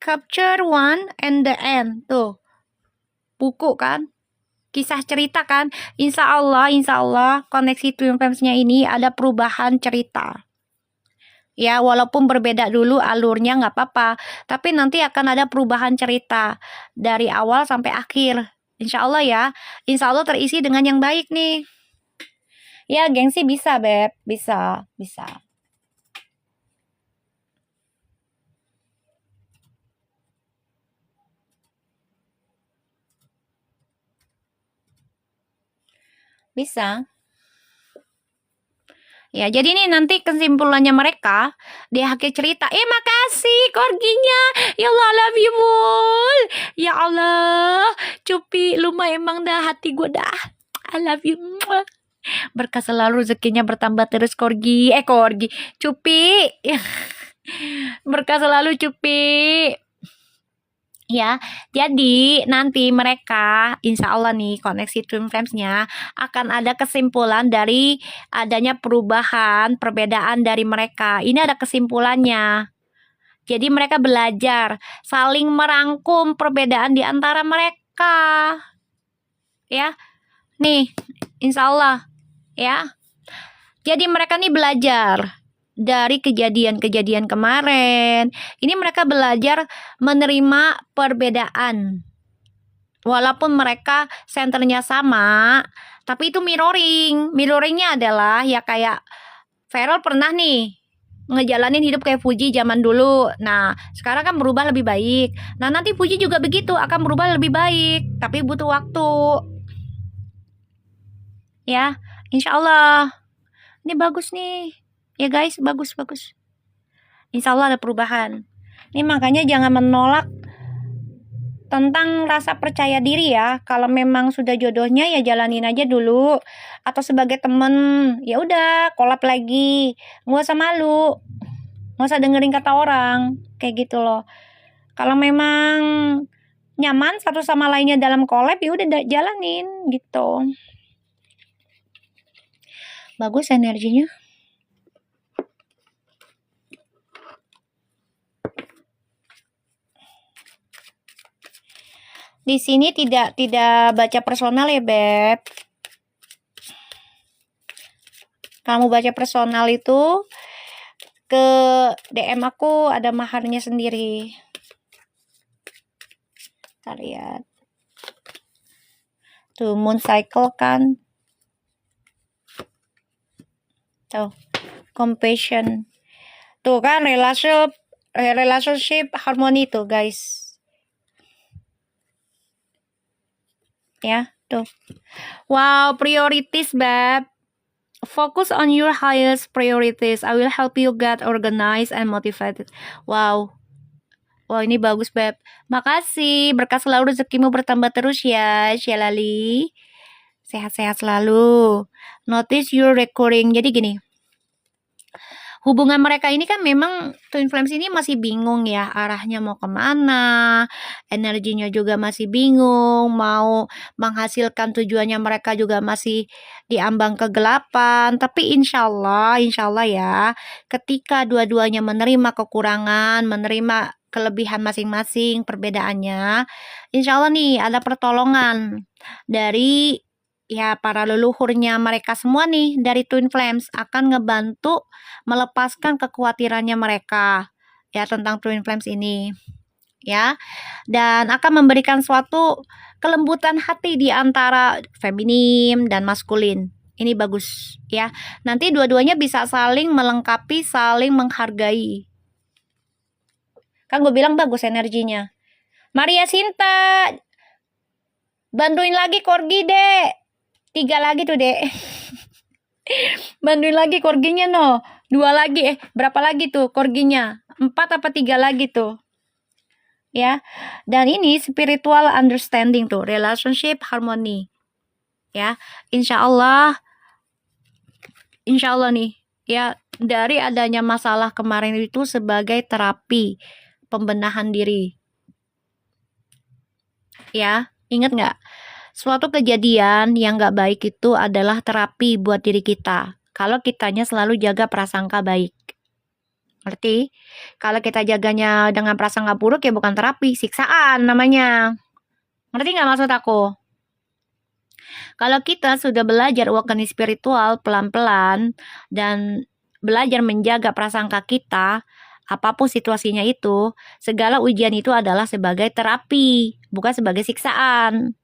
Capture one and the end. Tuh. Buku kan? Kisah cerita kan? Insya Allah koneksi twin flames-nya ini ada perubahan cerita. Ya, walaupun berbeda dulu alurnya nggak apa-apa. Tapi nanti akan ada perubahan cerita. Dari awal sampai akhir. Insya Allah ya. Insya Allah terisi dengan yang baik nih. Ya, gengsi bisa, Beb. Bisa. Bisa. Ya, jadi ini nanti kesimpulannya mereka di akhir cerita. Makasih korginya. Ya Allah, I love you, Mul. Ya Allah, Cupi, lu mah emang dah hati gue dah. I love you. Berkah selalu, rezekinya bertambah terus korgi. Cupi. Berkah selalu, Cupi. Ya, jadi nanti mereka insya Allah nih koneksi twin flames-nya akan ada kesimpulan dari adanya perubahan, perbedaan dari mereka. Ini ada kesimpulannya. Jadi mereka belajar saling merangkum perbedaan di antara mereka. Ya, nih insya Allah ya. Jadi mereka nih belajar dari kejadian-kejadian kemarin. Ini mereka belajar menerima perbedaan. Walaupun mereka senternya sama, tapi itu mirroring. Mirroringnya adalah ya kayak Feral pernah nih ngejalanin hidup kayak Fuji zaman dulu. Nah, sekarang kan berubah lebih baik. Nah, nanti Fuji juga begitu, akan berubah lebih baik. Tapi butuh waktu. Ya, insya Allah. Ini bagus nih. Ya guys, bagus. Insya Allah ada perubahan. Ini makanya jangan menolak tentang rasa percaya diri ya. Kalau memang sudah jodohnya ya jalanin aja dulu. Atau sebagai temen, ya udah kolab lagi. Nggak usah malu. Nggak usah dengerin kata orang. Kayak gitu loh. Kalau memang nyaman satu sama lainnya dalam kolab, ya udah jalanin gitu. Bagus energinya. Di sini tidak baca personal ya, Beb. Kamu baca personal itu ke DM aku, ada maharnya sendiri. Kita lihat. Tuh, moon cycle kan. Tuh, compassion. Tuh kan, relationship harmoni tuh, guys. Ya, tuh. Wow, priorities, Beb. Focus on your highest priorities. I will help you get organized and motivated. Wow. Wow, ini bagus, Beb. Makasih. Berkah selalu, rezekimu bertambah terus ya, Syalali. Sehat-sehat selalu. Notice your recurring. Jadi gini. hubungan mereka ini kan memang twin flames ini masih bingung ya arahnya mau kemana, energinya juga masih bingung, mau menghasilkan tujuannya mereka juga masih diambang kegelapan. Tapi insya Allah ya, ketika dua-duanya menerima kekurangan, menerima kelebihan masing-masing, perbedaannya, insya Allah nih ada pertolongan dari ya para leluhurnya mereka semua nih dari Twin Flames akan ngebantu melepaskan kekhawatirannya mereka ya tentang Twin Flames ini ya, dan akan memberikan suatu kelembutan hati di antara feminim dan maskulin. Ini bagus ya. Nanti dua-duanya bisa saling melengkapi, saling menghargai. Kan gue bilang bagus energinya. Maria Sinta, bantuin lagi Corgi, Dek. 3 lagi tuh, Dek. Bantuin lagi Corginya, no. 2 lagi, berapa lagi tuh Corginya? 4 apa 3 lagi tuh? Ya, dan ini spiritual understanding tuh, relationship harmony. Ya, insya Allah nih, ya dari adanya masalah kemarin itu sebagai terapi pembenahan diri. Ya, ingat nggak? Suatu kejadian yang nggak baik itu adalah terapi buat diri kita. Kalau kitanya selalu jaga prasangka baik. Ngerti? Kalau kita jaganya dengan prasangka buruk ya bukan terapi, siksaan namanya. Ngerti nggak maksud aku? Kalau kita sudah belajar awakening spiritual pelan-pelan dan belajar menjaga prasangka kita, apapun situasinya itu, segala ujian itu adalah sebagai terapi, bukan sebagai siksaan.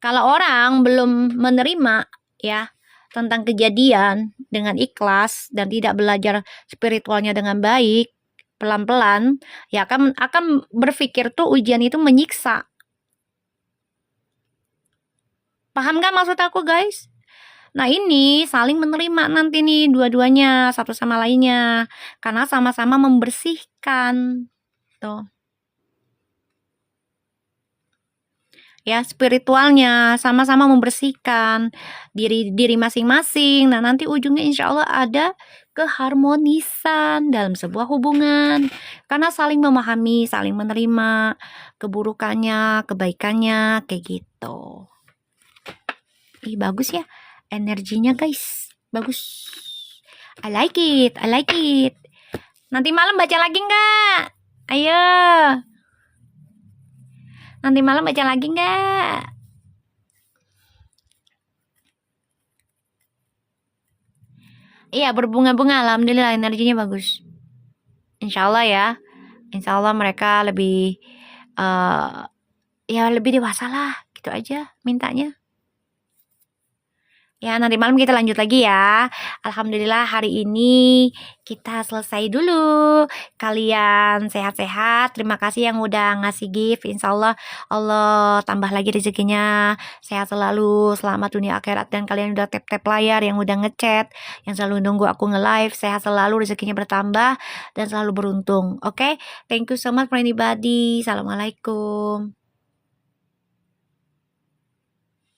Kalau orang belum menerima ya tentang kejadian dengan ikhlas dan tidak belajar spiritualnya dengan baik, pelan-pelan ya akan berpikir tuh ujian itu menyiksa. Paham gak maksud aku, guys? Nah, ini saling menerima nanti nih dua-duanya satu sama lainnya karena sama-sama membersihkan tuh. Ya, spiritualnya sama-sama membersihkan diri masing-masing. Nah, nanti ujungnya insya Allah ada keharmonisan dalam sebuah hubungan karena saling memahami, saling menerima keburukannya, kebaikannya, kayak gitu. Ih, bagus ya energinya, guys. Bagus. I like it. Nanti malam baca lagi nggak? Ayo. Nanti malam baca lagi nggak? Iya, berbunga-bunga. Alhamdulillah energinya bagus. Insya Allah ya. Insya Allah mereka lebih ya lebih dewasa lah. Gitu aja mintanya. Ya, nanti malam kita lanjut lagi ya. Alhamdulillah hari ini kita selesai dulu. Kalian sehat-sehat. Terima kasih yang udah ngasih gift. Insya Allah Allah tambah lagi rezekinya. Sehat selalu. Selamat dunia akhirat. Dan kalian udah tap-tap layar, yang udah ngechat, yang selalu nunggu aku nge-live. Sehat selalu, rezekinya bertambah dan selalu beruntung. Oke? Thank you so much for anybody. Assalamualaikum.